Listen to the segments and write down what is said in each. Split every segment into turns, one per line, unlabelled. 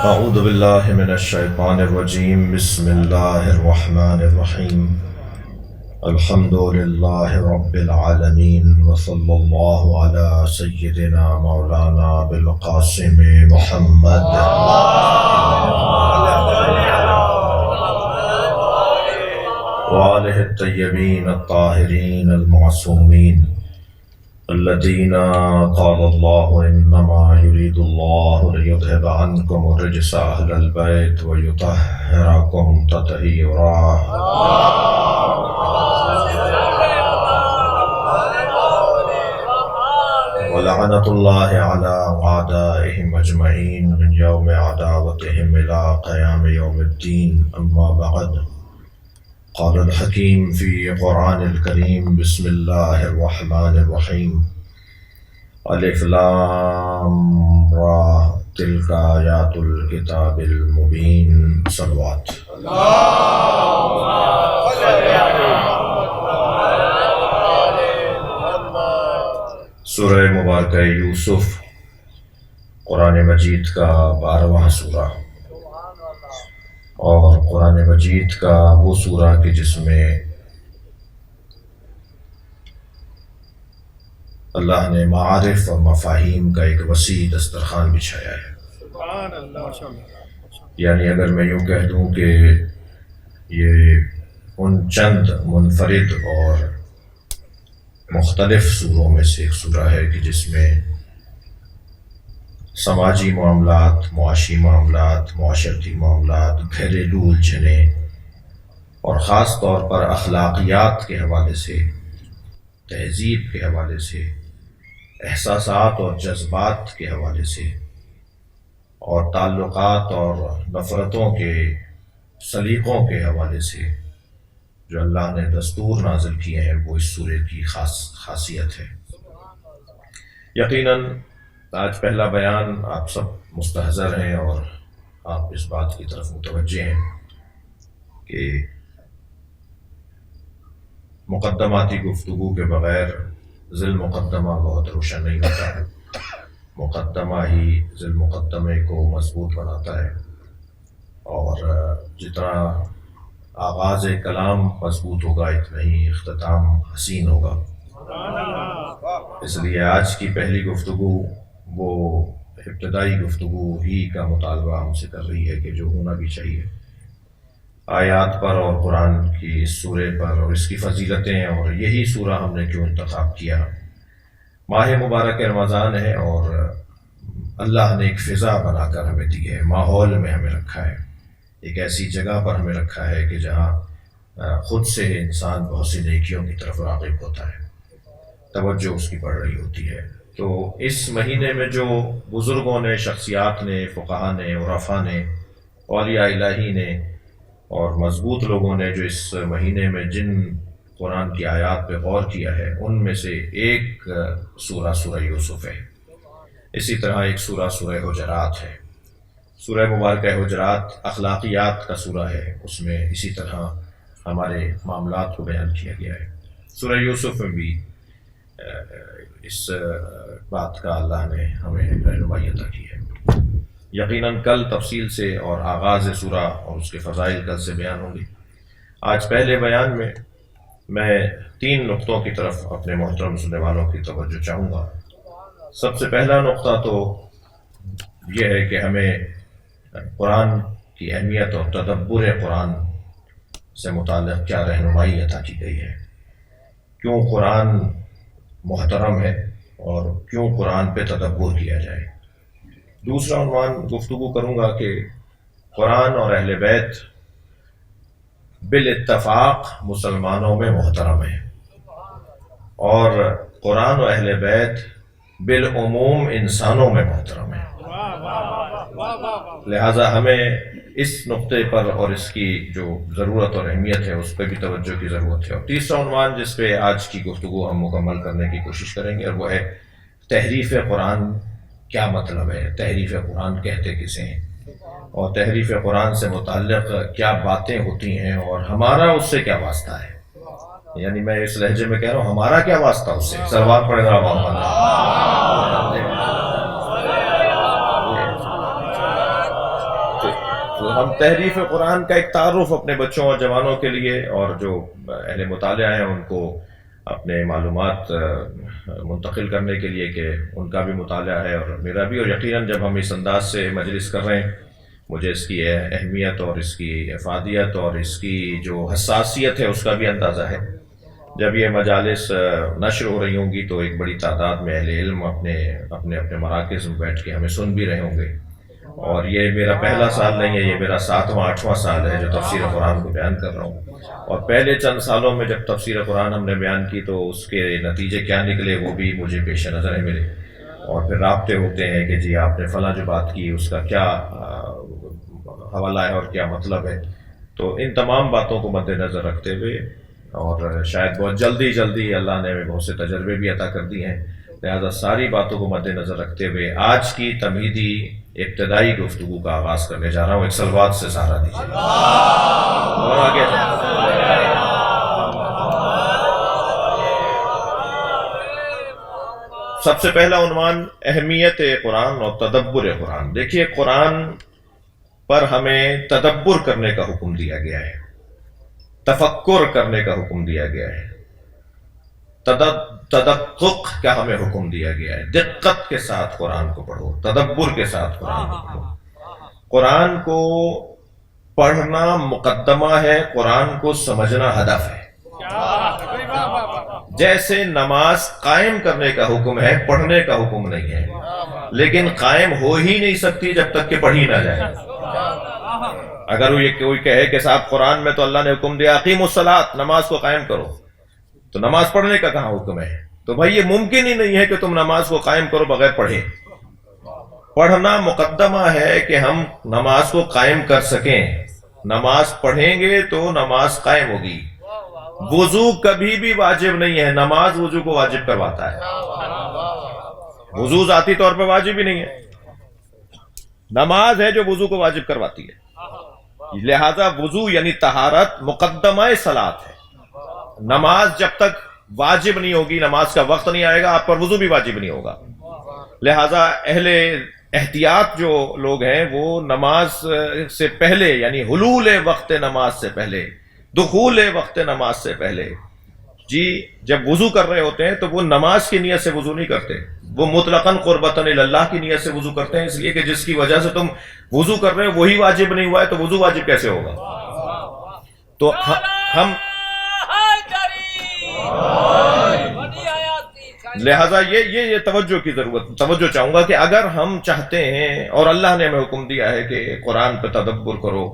اعوذ باللہ من الشیطان الرجیم بسم اللہ الرحمن الرحیم الحمد للہ رب العالمین وصلی اللہ علی سیدنا مولانا بالقاسم محمد وآلہ الطیبین الطاہرین المعصومین الذين قال الله إنما يريد الله ليذهب عنكم الرجس أهل البيت ويطهركم تطهيرا ولعنة الله على أعدائهم أجمعين من يوم عداوتهم إلى قيام يوم الدين أما بعد قال الحكيم في قرآن الكريم بسم الله الرحمن الرحيم الف لام را تلك آيات الكتاب المبين صلوات سورہ مبارکہ یوسف قرآن مجید کا 12واں سورہ اور قرآن مجید کا وہ سورہ کہ جس میں اللہ نے معارف اور مفاہیم کا ایک وسیع دسترخوان بچھایا ہے۔ یعنی اگر میں یوں کہہ دوں کہ یہ ان چند منفرد اور مختلف سوروں میں سے ایک سورہ ہے کہ جس میں سماجی معاملات، معاشی معاملات، معاشرتی معاملات، گھریلو الجھنیں اور خاص طور پر اخلاقیات کے حوالے سے، تہذیب کے حوالے سے، احساسات اور جذبات کے حوالے سے اور تعلقات اور نفرتوں کے سلیقوں کے حوالے سے جو اللہ نے دستور نازل کیے ہیں وہ اس سورے کی خاصیت ہے۔ یقیناً آج پہلا بیان آپ سب مستحضر ہیں اور آپ اس بات کی طرف متوجہ ہیں کہ مقدماتی گفتگو کے بغیر ذیل مقدمہ بہت روشن نہیں ہوتا ہے۔ مقدمہ ہی ذیل مقدمے کو مضبوط بناتا ہے، اور جتنا آغاز کلام مضبوط ہوگا اتنا ہی اختتام حسین ہوگا۔ اس لیے آج کی پہلی گفتگو وہ ابتدائی گفتگو ہی کا مطالبہ ہم سے کر رہی ہے کہ جو ہونا بھی چاہیے آیات پر اور قرآن کی اس سورے پر اور اس کی فضیلتیں، اور یہی سورہ ہم نے کیوں انتخاب کیا۔ ماہ مبارک رمضان ہے اور اللہ نے ایک فضا بنا کر ہمیں دی ہے، ماحول میں ہمیں رکھا ہے، ایک ایسی جگہ پر ہمیں رکھا ہے کہ جہاں خود سے انسان بہت سی نیکیوں کی طرف راغب ہوتا ہے، توجہ اس کی بڑھ رہی ہوتی ہے۔ تو اس مہینے میں جو بزرگوں نے، شخصیات نے، فقہا نے، عرفاء نے، اولیاء الہی نے اور مضبوط لوگوں نے جو اس مہینے میں جن قرآن کی آیات پہ غور کیا ہے، ان میں سے ایک سورہ یوسف ہے۔ اسی طرح ایک سورہ حجرات ہے۔ سورہ مبارکہ حجرات اخلاقیات کا سورہ ہے، اس میں اسی طرح ہمارے معاملات کو بیان کیا گیا ہے۔ سورہ یوسف میں بھی اس بات کا اللہ نے ہمیں رہنمائی عطا کی ہے۔ یقیناً کل تفصیل سے اور آغاز سورہ اور اس کے فضائل کل سے بیان ہوں گے۔ آج پہلے بیان میں 3 نقطوں کی طرف اپنے محترم سننے والوں کی توجہ چاہوں گا۔ سب سے پہلا نقطہ تو یہ ہے کہ ہمیں قرآن کی اہمیت اور تدبر قرآن سے متعلق کیا رہنمائی عطا کی گئی ہے، کیوں قرآن محترم ہے اور کیوں قرآن پہ تدبر کیا جائے۔ دوسرا عنوان گفتگو کروں گا کہ قرآن اور اہل بیت بالاتفاق مسلمانوں میں محترم ہیں، اور قرآن و اہل بیت بالعموم انسانوں میں محترم ہیں۔ لہٰذا ہمیں اس نقطے پر اور اس کی جو ضرورت اور اہمیت ہے اس پہ بھی توجہ کی ضرورت ہے۔ اور تیسرا عنوان جس پہ آج کی گفتگو ہم مکمل کرنے کی کوشش کریں گے، اور وہ ہے تحریف قرآن کیا مطلب ہے، تحریف قرآن کہتے کسے ہیں، اور تحریف قرآن سے متعلق کیا باتیں ہوتی ہیں اور ہمارا اس سے کیا واسطہ ہے۔ یعنی میں اس لہجے میں کہہ رہا ہوں ہمارا کیا واسطہ اس سے، صلوات پڑھے گا محمد۔ تو ہم تحریف قرآن کا ایک تعارف اپنے بچوں اور جوانوں کے لیے، اور جو اہل مطالعہ ہیں ان کو اپنے معلومات منتقل کرنے کے لیے کہ ان کا بھی مطالعہ ہے اور میرا بھی، اور یقیناً جب ہم اس انداز سے مجلس کر رہے ہیں مجھے اس کی اہمیت اور اس کی افادیت اور اس کی جو حساسیت ہے اس کا بھی اندازہ ہے۔ جب یہ مجالس نشر ہو رہی ہوں گی تو ایک بڑی تعداد میں اہل علم اپنے اپنے اپنے مراکز میں بیٹھ کے ہمیں سن بھی رہے ہوں گے، اور یہ میرا پہلا سال نہیں ہے، یہ میرا 7واں 8واں سال ہے جو تفسیر قرآن کو بیان کر رہا ہوں، اور پہلے چند سالوں میں جب تفسیر قرآن ہم نے بیان کی تو اس کے نتیجے کیا نکلے وہ بھی مجھے پیش نظر ہے میرے، اور پھر رابطے ہوتے ہیں کہ جی آپ نے فلاں جو بات کی اس کا کیا حوالہ ہے اور کیا مطلب ہے۔ تو ان تمام باتوں کو مد نظر رکھتے ہوئے، اور شاید بہت جلدی اللہ نے ہمیں بہت سے تجربے بھی عطا کر دیے ہیں، لہذا ساری باتوں کو مد نظر رکھتے ہوئے آج کی تمہیدی ابتدائی گفتگو کا آغاز کرنے جا رہا ہوں۔ ایک صلوات سے سہارا دیجیے اور آگے سب سے پہلا عنوان اہمیت قرآن اور تدبر قرآن۔ دیکھیے قرآن پر ہمیں تدبر کرنے کا حکم دیا گیا ہے، تفکر کرنے کا حکم دیا گیا ہے، تدقق کا ہمیں حکم دیا گیا ہے۔ دقت کے ساتھ قرآن کو پڑھو، تدبر کے ساتھ قرآن کو پڑھو۔ قرآن کو پڑھنا مقدمہ ہے، قرآن کو سمجھنا ہدف ہے۔ جیسے نماز قائم کرنے کا حکم ہے، پڑھنے کا حکم نہیں ہے، لیکن قائم ہو ہی نہیں سکتی جب تک کہ پڑھی نہ جائے۔ اگر یہ کوئی کہے کہ صاحب قرآن میں تو اللہ نے حکم دیا اقیموا الصلاۃ، نماز کو قائم کرو، تو نماز پڑھنے کا کہاں حکم ہے؟ تو بھائی یہ ممکن ہی نہیں ہے کہ تم نماز کو قائم کرو بغیر پڑھے۔ پڑھنا مقدمہ ہے کہ ہم نماز کو قائم کر سکیں، نماز پڑھیں گے تو نماز قائم ہوگی۔ وضو کبھی بھی واجب نہیں ہے، نماز وضو کو واجب کرواتا ہے، وضو ذاتی طور پہ واجب ہی نہیں ہے، نماز ہے جو وضو کو واجب کرواتی ہے۔ لہذا وضو یعنی طہارت مقدمہ صلاۃ ہے۔ نماز جب تک واجب نہیں ہوگی، نماز کا وقت نہیں آئے گا، آپ پر وضو بھی واجب نہیں ہوگا۔ لہذا اہل احتیاط جو لوگ ہیں وہ نماز سے پہلے یعنی حلول وقت نماز سے پہلے، دخول وقت نماز سے پہلے جی جب وضو کر رہے ہوتے ہیں تو وہ نماز کی نیت سے وضو نہیں کرتے، وہ مطلقاً قربتاً اللہ کی نیت سے وضو کرتے ہیں، اس لیے کہ جس کی وجہ سے تم وضو کر رہے ہو وہی واجب نہیں ہوا ہے تو وضو واجب کیسے ہوگا؟ تو ہم لہذا یہ توجہ کی ضرورت، توجہ چاہوں گا کہ اگر ہم چاہتے ہیں اور اللہ نے ہمیں حکم دیا ہے کہ قرآن پہ تدبر کرو،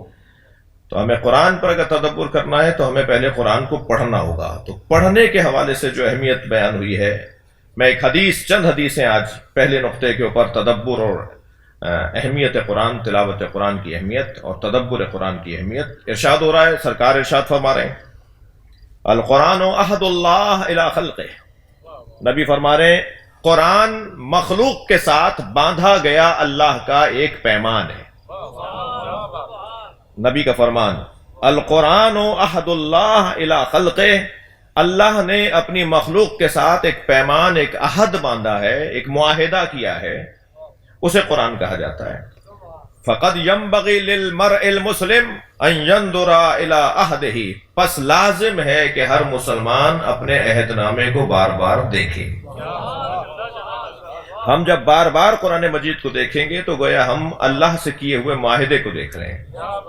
تو ہمیں قرآن پر اگر تدبر کرنا ہے تو ہمیں پہلے قرآن کو پڑھنا ہوگا۔ تو پڑھنے کے حوالے سے جو اہمیت بیان ہوئی ہے، میں ایک چند حدیثیں آج پہلے نقطے کے اوپر تدبر اور اہمیت قرآن، تلاوت قرآن کی اہمیت اور تدبر قرآن کی اہمیت ارشاد ہو رہا ہے۔ سرکار ارشاد فرما رہے ہیں القرآن عہد اللہ الی خلقہ، نبی فرما رہے ہیں قرآن مخلوق کے ساتھ باندھا گیا اللہ کا ایک پیمان ہے۔ نبی کا فرمان القرآن عہد اللہ الی خلقہ، اللہ نے اپنی مخلوق کے ساتھ ایک پیمان، ایک عہد باندھا ہے، ایک معاہدہ کیا ہے، اسے قرآن کہا جاتا ہے۔ فقد ينبغي للمرء المسلم ان ينظر الى عہدہ، پس لازم ہے کہ ہر مسلمان اپنے عہد نامے کو بار بار دیکھے۔ ہم جب بار بار قرآن مجید کو دیکھیں گے تو گویا ہم اللہ سے کیے ہوئے معاہدے کو دیکھ رہے ہیں،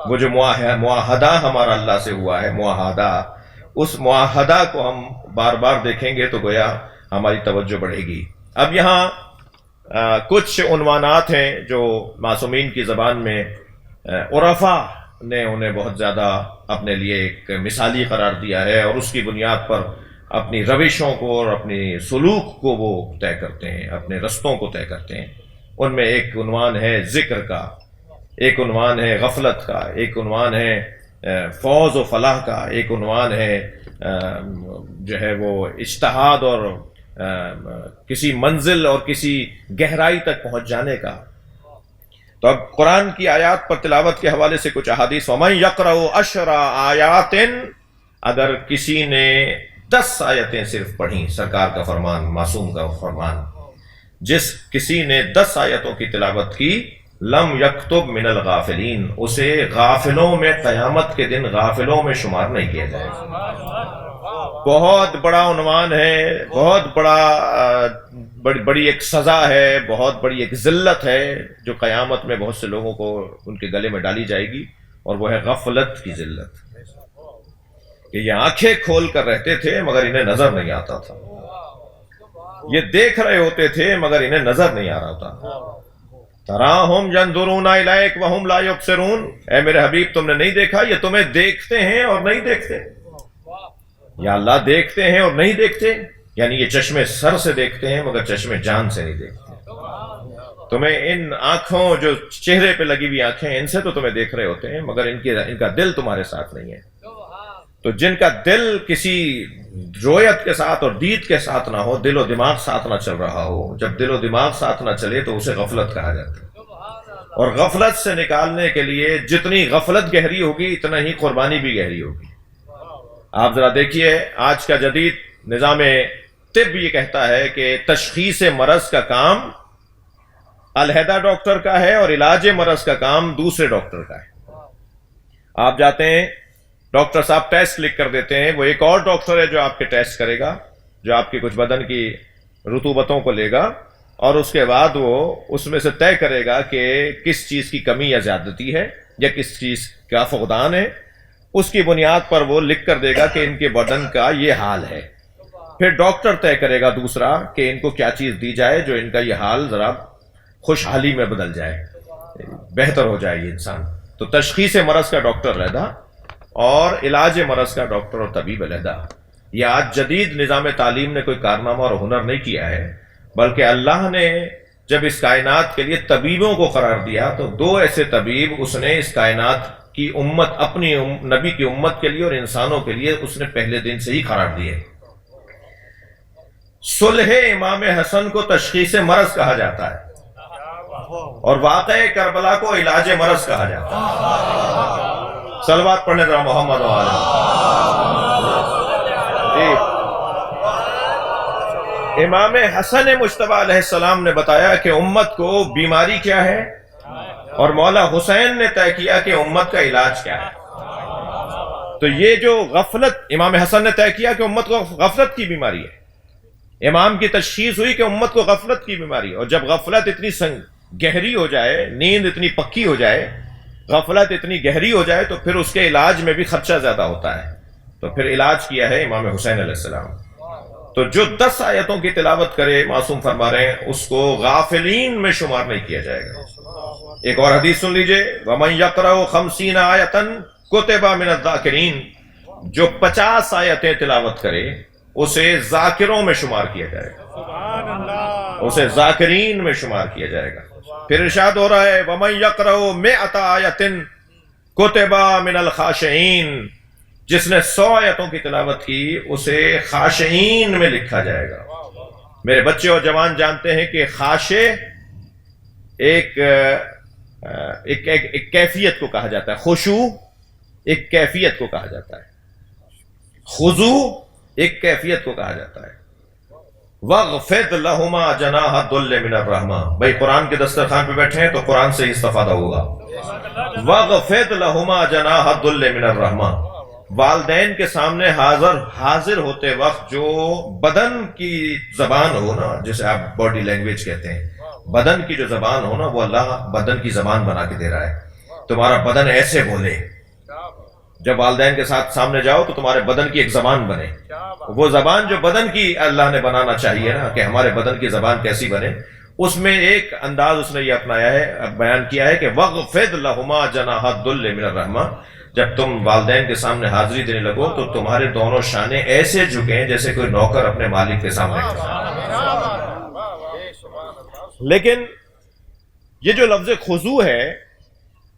وہ جو معاہدہ ہمارا اللہ سے ہوا ہے، معاہدہ، اس معاہدہ کو ہم بار بار دیکھیں گے تو گویا ہماری توجہ بڑھے گی۔ اب یہاں کچھ عنوانات ہیں جو معصومین کی زبان میں عرفاء نے انہیں بہت زیادہ اپنے لیے ایک مثالی قرار دیا ہے، اور اس کی بنیاد پر اپنی روشوں کو اور اپنی سلوک کو وہ طے کرتے ہیں، اپنے رستوں کو طے کرتے ہیں۔ ان میں ایک عنوان ہے ذکر کا، ایک عنوان ہے غفلت کا، ایک عنوان ہے فوز و فلاح کا، ایک عنوان ہے جو ہے وہ اجتہاد اور کسی منزل اور کسی گہرائی تک پہنچ جانے کا۔ تو اب قرآن کی آیات پر تلاوت کے حوالے سے کچھ احادیث، وَمَن يَقْرَأُ 10 آیاتٍ، اگر کسی نے 10 آیتیں صرف پڑھیں، سرکار کا فرمان، معصوم کا فرمان، جس کسی نے 10 آیتوں کی تلاوت کی لم یکتب من الغافلین، اسے غافلوں میں قیامت کے دن غافلوں میں شمار نہیں کیا جائے گا۔ بہت بڑا عنوان ہے، بہت بڑی ایک سزا ہے، بہت بڑی ایک ذلت ہے جو قیامت میں بہت سے لوگوں کو ان کے گلے میں ڈالی جائے گی، اور وہ ہے غفلت کی ذلت، کہ یہ آنکھیں کھول کر رہتے تھے مگر انہیں نظر نہیں آتا تھا، یہ دیکھ رہے ہوتے تھے مگر انہیں نظر نہیں آ رہا تھا۔ تراہم ینظرون الیک وہم لا یبصرون، اے میرے حبیب تم نے نہیں دیکھا یہ تمہیں دیکھتے ہیں اور نہیں دیکھتے؟ یا اللہ دیکھتے ہیں اور نہیں دیکھتے، یعنی یہ چشمے سر سے دیکھتے ہیں مگر چشمے جان سے نہیں دیکھتے۔ تمہیں ان آنکھوں جو چہرے پہ لگی ہوئی آنکھیں ان سے تو تمہیں دیکھ رہے ہوتے ہیں مگر ان کا دل تمہارے ساتھ نہیں ہے۔ تو جن کا دل کسی رویت کے ساتھ اور دید کے ساتھ نہ ہو، دل و دماغ ساتھ نہ چل رہا ہو، جب دل و دماغ ساتھ نہ چلے تو اسے غفلت کہا جاتا ہے۔ اور غفلت سے نکالنے کے لیے جتنی غفلت گہری ہوگی اتنا ہی قربانی بھی گہری ہوگی۔ آپ ذرا دیکھیے آج کا جدید نظام طب یہ کہتا ہے کہ تشخیص مرض کا کام علیحدہ ڈاکٹر کا ہے اور علاج مرض کا کام دوسرے ڈاکٹر کا ہے۔ آپ جاتے ہیں، ڈاکٹر صاحب ٹیسٹ لکھ کر دیتے ہیں، وہ ایک اور ڈاکٹر ہے جو آپ کے ٹیسٹ کرے گا، جو آپ کی کچھ بدن کی رطوبتوں کو لے گا اور اس کے بعد وہ اس میں سے طے کرے گا کہ کس چیز کی کمی یا زیادتی ہے یا کس چیز کا فقدان ہے، اس کی بنیاد پر وہ لکھ کر دے گا کہ ان کے بدن کا یہ حال ہے۔ پھر ڈاکٹر طے کرے گا دوسرا کہ ان کو کیا چیز دی جائے جو ان کا یہ حال ذرا خوشحالی میں بدل جائے، بہتر ہو جائے یہ انسان۔ تو تشخیص مرض کا ڈاکٹر علیحدہ اور علاج مرض کا ڈاکٹر اور طبیب علیحدہ۔ یہ آج جدید نظام تعلیم نے کوئی کارنامہ اور ہنر نہیں کیا ہے، بلکہ اللہ نے جب اس کائنات کے لیے طبیبوں کو قرار دیا تو دو ایسے طبیب اس نے اس کائنات کی امت، اپنی نبی کی امت کے لیے اور انسانوں کے لیے اس نے پہلے دن سے ہی قرار دیے۔ صلح امام حسن کو تشخیص مرض کہا جاتا ہے اور واقعہ کربلا کو علاج مرض کہا جاتا ہے۔ صلوات پڑھنے ذرا محمد و آلہ۔ امام حسن مجتبی علیہ السلام نے بتایا کہ امت کو بیماری کیا ہے، اور مولا حسین نے طے کیا کہ امت کا علاج کیا ہے۔ تو یہ جو غفلت، امام حسن نے طے کیا کہ امت کو غفلت کی بیماری ہے، امام کی تشخیص ہوئی کہ امت کو غفلت کی بیماری ہے، اور جب غفلت اتنی گہری ہو جائے، نیند اتنی پکی ہو جائے، غفلت اتنی گہری ہو جائے تو پھر اس کے علاج میں بھی خرچہ زیادہ ہوتا ہے۔ تو پھر علاج کیا ہے امام حسین علیہ السلام۔ تو جو 10 آیتوں کی تلاوت کرے، معصوم فرما رہے ہیں، اس کو غافلین میں شمار نہیں کیا جائے گا۔ ایک اور حدیث سن لیجئے، وَمَنْ يَقْرَأُ 50 آیَةً كُتِبَ مِنَ الذَّاکِرِينَ، جو 50 آیتیں تلاوت کرے اسے ذاکروں میں شمار کیا جائے گا، اسے ذاکرین میں شمار کیا جائے گا۔ پھر ارشاد ہو رہا ہے وَمَنْ يَقْرَأُ 100 آیَةٍ كُتِبَ مِنَ الْخَاشِعِينَ، جس نے 100 آیتوں کی تلاوت کی اسے خاشعین میں لکھا جائے گا۔ میرے بچے اور جوان جانتے ہیں کہ خاشع ایک کیفیت کو کہا جاتا ہے، خشوع ایک کیفیت کو کہا جاتا ہے، خضوع ایک کیفیت کو کہا جاتا ہے۔ وَاغْفِضْ لَهُمَا جَنَاحَ الذُّلِّ مِنَ الرَّحْمَةِ، بھائی قرآن کے دسترخوان پہ بیٹھے ہیں تو قرآن سے ہی استفادہ ہوگا۔ وَاغْفِضْ لَهُمَا جَنَاحَ الذُّلِّ مِنَ الرَّحْمَةِ، والدین کے سامنے حاضر ہوتے وقت جو بدن کی زبان ہو نا، جسے آپ باڈی لینگویج کہتے ہیں، بدن کی جو زبان ہو نا، وہ اللہ بدن کی زبان بنا کے دے رہا ہے۔ تمہارا بدن ایسے بولے، جب والدین کے ساتھ سامنے جاؤ تو تمہارے بدن کی ایک زبان بنے، وہ زبان جو بدن کی اللہ نے بنانا چاہیے نا، کہ ہمارے بدن کی زبان کیسی بنے، اس میں ایک انداز اس نے یہ اپنایا ہے، بیان کیا ہے کہ وَاغْفِضْ لَهُمَا جَنَاحَ الذُّلِّ مِنَ الرَّحْمَةِ، جب تم والدین کے سامنے حاضری دینے لگو تو تمہارے دونوں شانے ایسے جھکیں جیسے کوئی نوکر اپنے مالک کے سامنے کھڑا۔ لیکن یہ جو لفظ خضوع ہے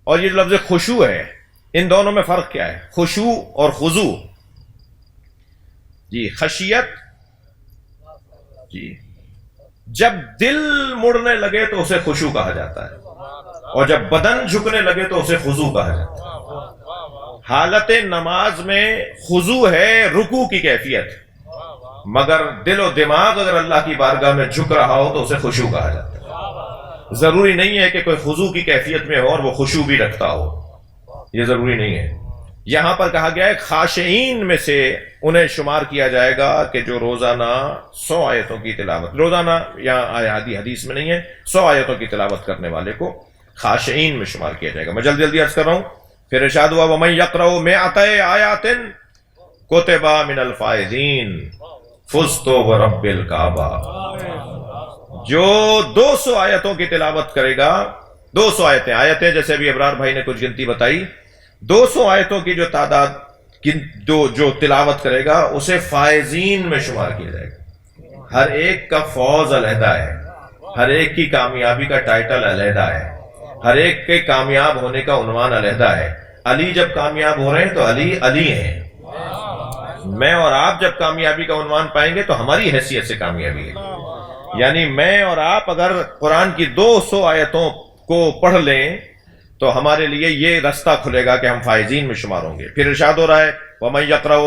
اور یہ جو لفظ خشوع ہے، ان دونوں میں فرق کیا ہے؟ خشوع اور خضوع، جی خشیت، جی جب دل مڑنے لگے تو اسے خشوع کہا جاتا ہے، اور جب بدن جھکنے لگے تو اسے خضوع کہا جاتا ہے۔ حالت نماز میں خضوع ہے رکوع کی کیفیت، مگر دل و دماغ اگر اللہ کی بارگاہ میں جھک رہا ہو تو اسے خشوع کہا جاتا ہے۔ ضروری نہیں ہے کہ کوئی خضوع کی کیفیت میں ہو اور وہ خشوع بھی رکھتا ہو، یہ ضروری نہیں ہے۔ یہاں پر کہا گیا ہے خاشعین میں سے انہیں شمار کیا جائے گا کہ جو روزانہ 100 آیتوں کی تلاوت، روزانہ یہاں حدیث میں نہیں ہے، 100 آیتوں کی تلاوت کرنے والے کو خاشعین میں شمار کیا جائے گا۔ میں جلدی جلدی عرض کر رہا ہوں۔ پھر ارشاد ہوا وَمَن يَقْرَأُ مِئَتَ آیَاتٍ كُتِبَ مِنَ الْفَائِزِينَ فُزْتُ بِرَبِّ الْكَعْبَةِ، جو 200 آیتوں کی تلاوت کرے گا، 200 آیتیں جیسے ابھی ابرار بھائی نے کچھ گنتی بتائی، 200 آیتوں کی جو تعداد جو تلاوت کرے گا اسے فائزین میں شمار کیا جائے گا۔ ہر ایک کا فوز علیحدہ ہے، ہر ایک کی کامیابی کا ٹائٹل علیحدہ ہے، ہر ایک کے کامیاب ہونے کا عنوان علیحدہ ہے۔ علی جب کامیاب ہو رہے ہیں تو علی ہیں، میں اور آپ جب کامیابی کا عنوان پائیں گے تو ہماری حیثیت سے کامیابی ہے۔ یعنی میں اور آپ اگر قرآن کی 200 آیتوں کو پڑھ لیں تو ہمارے لیے یہ رستہ کھلے گا کہ ہم فائزین میں شمار ہوں گے۔ پھر ارشاد ہو رہا ہے وَمَن يَقْرَأُ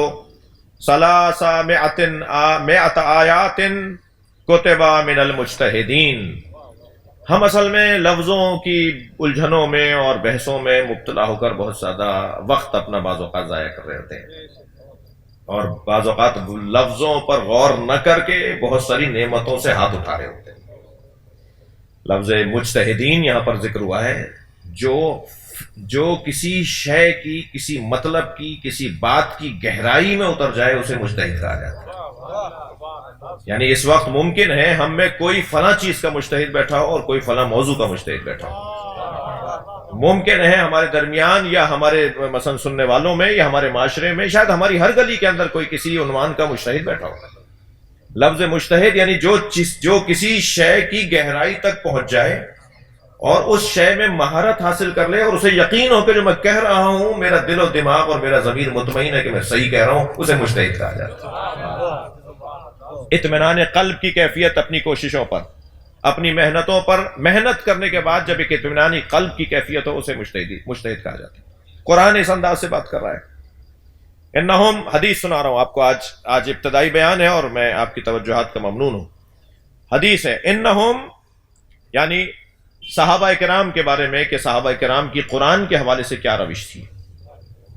مِئَةَ آیَاتٍ كُتِبَ مِنَ الْمُجْتَہِدِينَ۔ ہم اصل میں لفظوں کی الجھنوں میں اور بحثوں میں مبتلا ہو کر بہت زیادہ وقت اپنا بعض اوقات ضائع کر رہے ہوتے ہیں، اور بعض اوقات لفظوں پر غور نہ کر کے بہت ساری نعمتوں سے ہاتھ اٹھا رہے ہوتے ہیں۔ لفظ مجتہدین یہاں پر ذکر ہوا ہے، جو کسی شے کی، کسی مطلب کی، کسی بات کی گہرائی میں اتر جائے اسے مجتہد کہا جاتا ہے۔ یعنی اس وقت ممکن ہے ہم میں کوئی فلاں چیز کا مجتہد بیٹھا ہو اور کوئی فلاں موضوع کا مجتہد بیٹھا ہو، ممکن ہے ہمارے درمیان یا ہمارے مثلا سننے والوں میں یا ہمارے معاشرے میں، شاید ہماری ہر گلی کے اندر کوئی کسی عنوان کا مجتہد بیٹھا ہو۔ لفظ مجتہد یعنی جو کسی شے کی گہرائی تک پہنچ جائے اور اس شے میں مہارت حاصل کر لے اور اسے یقین ہو کہ جو میں کہہ رہا ہوں میرا دل و دماغ اور میرا ضمیر مطمئن ہے کہ میں صحیح کہہ رہا ہوں، اسے مجتہد کہا جاتا ہے۔ اطمینان قلب کی کیفیت اپنی کوششوں پر، اپنی محنتوں پر محنت کرنے کے بعد جب ایک اطمینانی قلب کی کیفیت ہو اسے مجتہد کہا جاتا ہے۔ قرآن اس انداز سے بات کر رہا ہے۔ انہم، حدیث سنا رہا ہوں آپ کو، آج ابتدائی بیان ہے اور میں آپ کی توجہات کا ممنون ہوں۔ حدیث ہے انہم، یعنی صحابہ کرام کے بارے میں کہ صحابہ کرام کی قرآن کے حوالے سے کیا روش تھی۔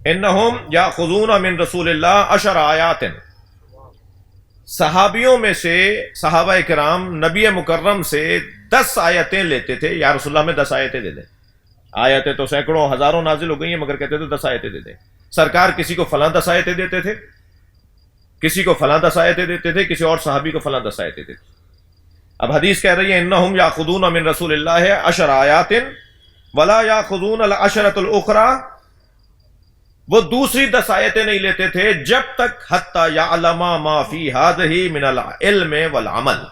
انہم یاخذون من رسول اللہ 10 آیات، صحابیوں میں سے صحابہ کرام نبی مکرم سے 10 آیتیں لیتے تھے۔ یا رسول اللہ میں 10 آیتیں دے دیں، آیتیں تو سینکڑوں ہزاروں نازل ہو گئی ہیں مگر کہتے تھے 10 آیتیں دے دیں۔ سرکار کسی کو فلاں 10 آیتیں دیتے تھے، کسی کو فلاں 10 آیتیں دیتے تھے، کسی اور صحابی کو فلاں 10 آیتیں دیتے تھے۔ اب حدیث کہہ رہی ہے انہم یاخذون من رسول اللہ 10 آیات ولا یاخذون العشرۃ الاخری، وہ دوسری 10 آیتیں نہیں لیتے تھے جب تک حتی یعلم ما فی ہذہ من العلم والعمل،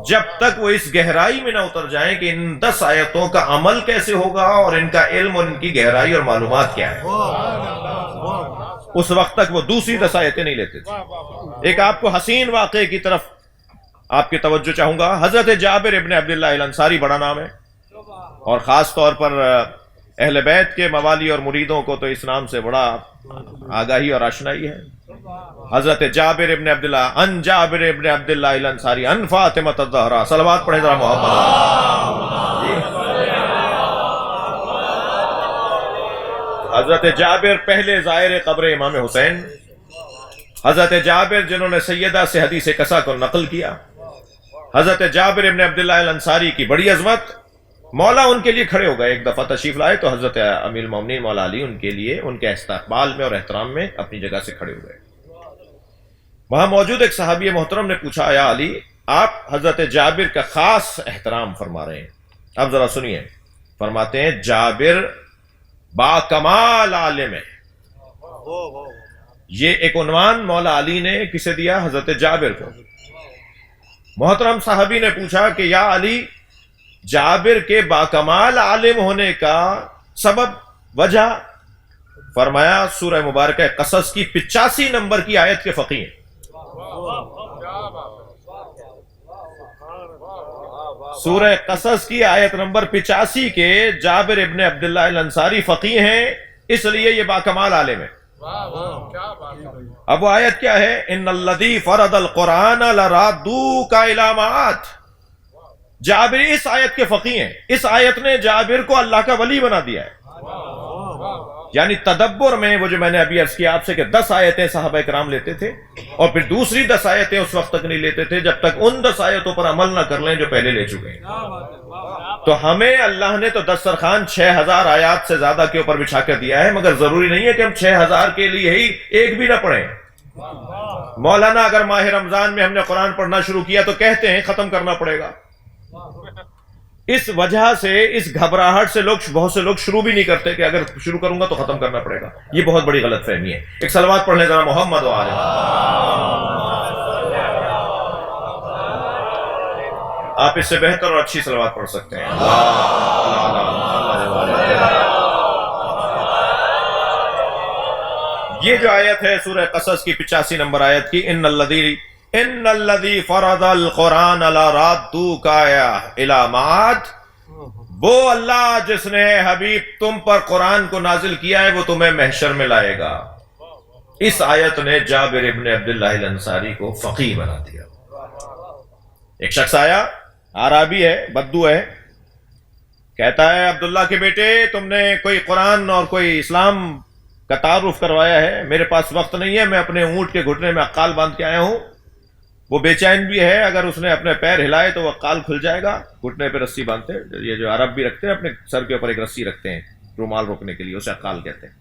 جب تک وہ اس گہرائی میں نہ اتر جائیں کہ ان 10 آیتوں کا عمل کیسے ہوگا اور ان کا علم اور ان کی گہرائی اور معلومات کیا ہے، اس وقت تک وہ دوسری 10 آیتیں نہیں لیتے تھے۔ ایک آپ کو حسین واقعے کی طرف آپ کی توجہ چاہوں گا۔ حضرت جابر ابن عبداللہ الانصاری بڑا نام ہے، اور خاص طور پر اہل بیت کے موالی اور مریدوں کو تو اس نام سے بڑا آگاہی اور آشنائی ہے۔ حضرت جابر ابن عبداللہ ان جابر ابن عبداللہ الانصاری ان فاطمہ الزہرا، صلوات پڑھیں ذرا محمد۔ حضرت جابر پہلے زائر قبر امام حسین، حضرت جابر جنہوں نے سیدہ سے حدیث قصہ کو نقل کیا، حضرت جابر ابن عبداللہ الانصاری کی بڑی عظمت۔ مولا ان کے لیے کھڑے ہو گئے، ایک دفعہ تشریف لائے تو حضرت امیر المومنین مولا علی ان کے لیے ان کے استقبال میں اور احترام میں اپنی جگہ سے کھڑے ہوئے۔ وہاں موجود ایک صحابی محترم نے پوچھا یا علی، آپ حضرت جابر کا خاص احترام فرما رہے ہیں، اب ذرا سنیے۔ فرماتے ہیں جابر با کمال عالم ہے۔ یہ ایک عنوان مولا علی نے کسے دیا؟ حضرت جابر کو۔ محترم صحابی نے پوچھا کہ یا علی، جابر کے باکمال عالم ہونے کا سبب، وجہ؟ فرمایا سورہ مبارکہ قصص کی 85 نمبر کی آیت کے فقیہ ہیں۔ سورہ قصص کی آیت نمبر 85 کے جابر ابن عبداللہ الانصاری فقیہ ہیں، اس لیے یہ باکمال عالم ہے۔ اب وہ آیت کیا ہے؟ ان الذی فرض القرآن لرادوک الی معاد، جابر اس آیت کے فقی ہیں، اس آیت نے جابر کو اللہ کا ولی بنا دیا ہے۔ یعنی تدبر میں وہ جو میں نے ابھی عرض کیا آپ سے کہ 10 آیتیں صحابہ کرام لیتے تھے اور پھر دوسری 10 آیتیں اس وقت تک نہیں لیتے تھے جب تک ان 10 آیتوں پر عمل نہ کر لیں جو پہلے لے چکے ہیں۔ تو ہمیں اللہ نے تو دسترخوان 6000 آیات سے زیادہ کے اوپر بچھا کر دیا ہے، مگر ضروری نہیں ہے کہ ہم 6000 کے لیے ہی ایک بھی نہ پڑھیں۔ مولانا اگر ماہ رمضان میں ہم نے قرآن پڑھنا شروع کیا تو کہتے ہیں ختم کرنا پڑے گا۔ اس وجہ سے اس گھبراہٹ سے بہت سے لوگ شروع بھی نہیں کرتے کہ اگر شروع کروں گا تو ختم کرنا پڑے گا۔ یہ بہت بڑی غلط فہمی ہے۔ ایک صلوات پڑھ لیں ذرا محمد و آلہ۔ آپ اس سے بہتر اور اچھی صلوات پڑھ سکتے ہیں۔ یہ جو آیت ہے سورہ قصص کی 85 نمبر آیت کی، ان الذی فرض القرآن لرادوک الی معاد، وہ اللہ جس نے حبیب تم پر قرآن کو نازل کیا ہے وہ تمہیں محشر میں لائے گا۔ اس آیت نے جابر ابن عبداللہ الانصاری کو فقیہ بنا دیا۔ ایک شخص آیا، عربی ہے، بدو ہے، کہتا ہے عبداللہ کے بیٹے تم نے کوئی قرآن اور کوئی اسلام کا تعارف کروایا ہے، میرے پاس وقت نہیں ہے، میں اپنے اونٹ کے گھٹنے میں عقال باندھ کے آیا ہوں۔ وہ بے چین بھی ہے، اگر اس نے اپنے پیر ہلائے تو وہ عقال کھل جائے گا۔ گھٹنے پہ رسی باندھتے، یہ جو عرب بھی رکھتے ہیں اپنے سر کے اوپر ایک رسی رکھتے ہیں رومال روکنے کے لیے، اسے عقال کہتے ہیں۔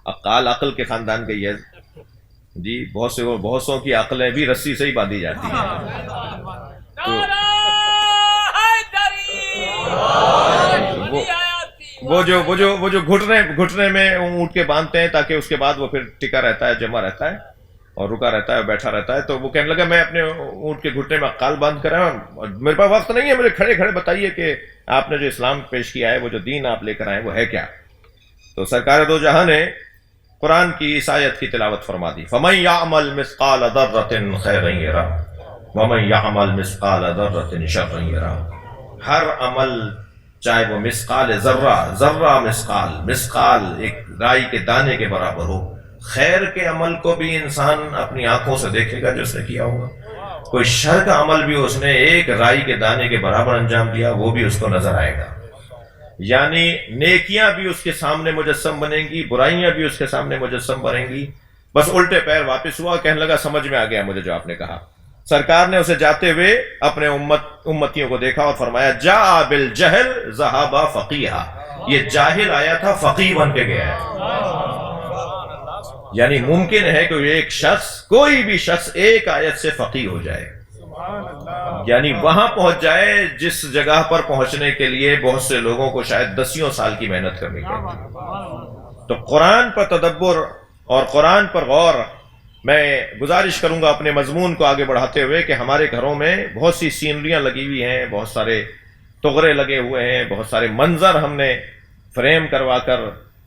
عقال عقل کے خاندان کا ہی ہے جی، بہت سو کی عقلیں بھی رسی سے ہی باندھی جاتی ہیں۔ وہ جو گھٹنے میں اونٹ کے باندھتے ہیں تاکہ اس کے بعد وہ پھر ٹکا رہتا ہے، جمع رہتا ہے اور رکا رہتا ہے، بیٹھا رہتا ہے۔ تو وہ کہنے لگا میں اپنے اونٹ کے گھٹنے میں عقال باندھ کر آیا ہوں، میرے پاس وقت نہیں ہے، مجھے کھڑے کھڑے بتائیے کہ آپ نے جو اسلام پیش کیا ہے، وہ جو دین آپ لے کر آئے وہ ہے کیا؟ تو سرکار دو جہاں نے قرآن کی اس آیت کی تلاوت فرما دی، فَمَن يَعْمَلْ مِثْقَالَ ذَرَّةٍ خَيْرًا يَرَهُ وَمَن يَعْمَلْ مِثْقَالَ ذَرَّةٍ شَرًّا يَرَهُ۔ ہر عمل چاہے وہ مثقال ذرہ مثقال ایک رائی کے دانے کے برابر ہو، خیر کے عمل کو بھی انسان اپنی آنکھوں سے دیکھے گا جو اس نے کیا ہوگا، کوئی شر کا عمل بھی اس نے ایک رائی کے دانے کے برابر انجام دیا وہ بھی اس کو نظر آئے گا۔ یعنی نیکیاں بھی اس کے سامنے مجسم بنیں گی، برائیاں بھی اس کے سامنے مجسم بنیں گی۔ بس الٹے پیر واپس ہوا، کہنے لگا سمجھ میں آ گیا مجھے جو آپ نے کہا۔ سرکار نے اسے جاتے ہوئے اپنے امتیوں کو دیکھا اور فرمایا جاء بالجہل ذہب فقیہا، یہ جاہل آیا تھا فقیہ بن کے گیا ہے۔ یعنی ممکن ہے کہ ایک شخص، کوئی بھی شخص ایک آیت سے فقیہ ہو جائے، یعنی وہاں پہنچ جائے جس جگہ پر پہنچنے کے لیے بہت سے لوگوں کو شاید دسیوں سال کی محنت کرنی پڑتی۔ تو قرآن پر تدبر اور قرآن پر غور، میں گزارش کروں گا اپنے مضمون کو آگے بڑھاتے ہوئے کہ ہمارے گھروں میں بہت سی سینریاں لگی ہوئی ہیں، بہت سارے تغرے لگے ہوئے ہیں، بہت سارے منظر ہم نے فریم کروا کر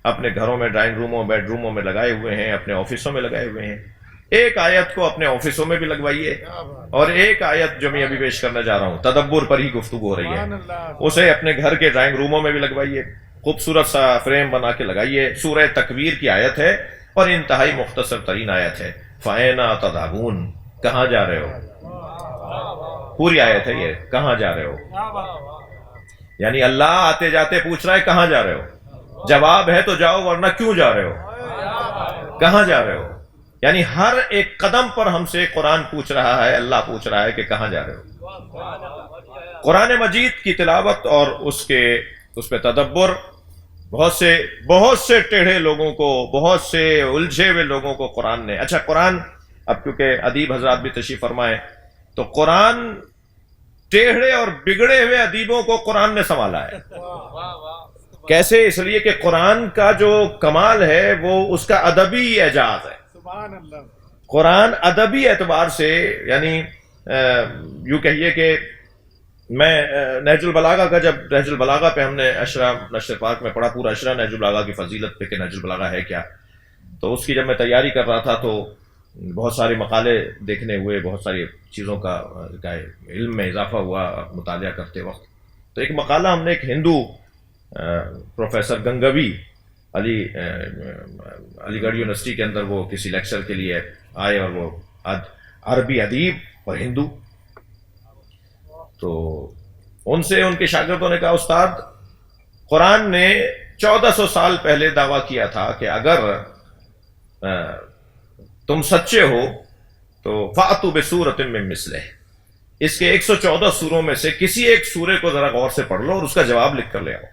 اپنے گھروں میں، ڈرائنگ روموں، بیڈ روموں میں لگائے ہوئے ہیں، اپنے آفسوں میں لگائے ہوئے ہیں۔ ایک آیت کو اپنے آفسوں میں بھی لگوائیے، اور ایک آیت جو میں ابھی پیش کرنا چاہ رہا ہوں تدبر پر ہی گفتگو ہو رہی ہے، اسے اپنے گھر کے ڈرائنگ روموں میں بھی لگوائیے، خوبصورت سا فریم بنا کے لگائیے۔ سورہ تکویر کی آیت ہے اور انتہائی مختصر ترین آیت ہے، فَأَيْنَ تَذْهَبُونَ، کہاں جا رہے ہو؟ پوری آیت ہے یہ، کہاں جا رہے ہو؟ یعنی اللہ آتے جاتے پوچھ رہا ہے کہاں جا رہے ہو؟ جواب ہے تو جاؤ، ورنہ کیوں جا رہے ہو؟ کہاں جا رہے ہو؟ یعنی ہر ایک قدم پر ہم سے قرآن پوچھ رہا ہے، اللہ پوچھ رہا ہے کہ کہاں جا رہے ہو؟ قرآن مجید کی تلاوت اور اس پہ تدبر بہت سے ٹیڑھے لوگوں کو، بہت سے الجھے ہوئے لوگوں کو قرآن نے، اچھا قرآن، اب کیونکہ ادیب حضرات بھی تشریف فرمائے، تو قرآن ٹیڑھے اور بگڑے ہوئے ادیبوں کو قرآن نے سنبھالا ہے۔ کیسے؟ اس لیے کہ قرآن کا جو کمال ہے وہ اس کا ادبی اعجاز ہے۔ قرآن ادبی اعتبار سے، یعنی یوں کہیے کہ میں نہج البلاغہ کا، جب نہج البلاغہ پہ ہم نے اشرا نشر پاک میں پڑھا، پورا اشرا نہج البلاغہ کی فضیلت پہ کہ نہج البلاغہ ہے کیا، تو اس کی جب میں تیاری کر رہا تھا تو بہت سارے مقالے دیکھنے ہوئے، بہت ساری چیزوں کا علم میں اضافہ ہوا مطالعہ کرتے وقت۔ تو ایک مقالہ ہم نے ایک ہندو پروفیسر گنگوی علی گڑھ یونیورسٹی کے اندر وہ کسی لیکچر کے لیے آئے، اور وہ عربی ادیب اور ہندو، تو ان سے ان کے شاگردوں نے کہا استاد قرآن نے 1400 سال پہلے دعویٰ کیا تھا کہ اگر تم سچے ہو تو فَأْتُوا بِسُورَةٍ مِّن مِّثْلِهِ، اس کے 114 سوروں میں سے کسی ایک سورے کو ذرا غور سے پڑھ لو اور اس کا جواب لکھ کر لے آؤ۔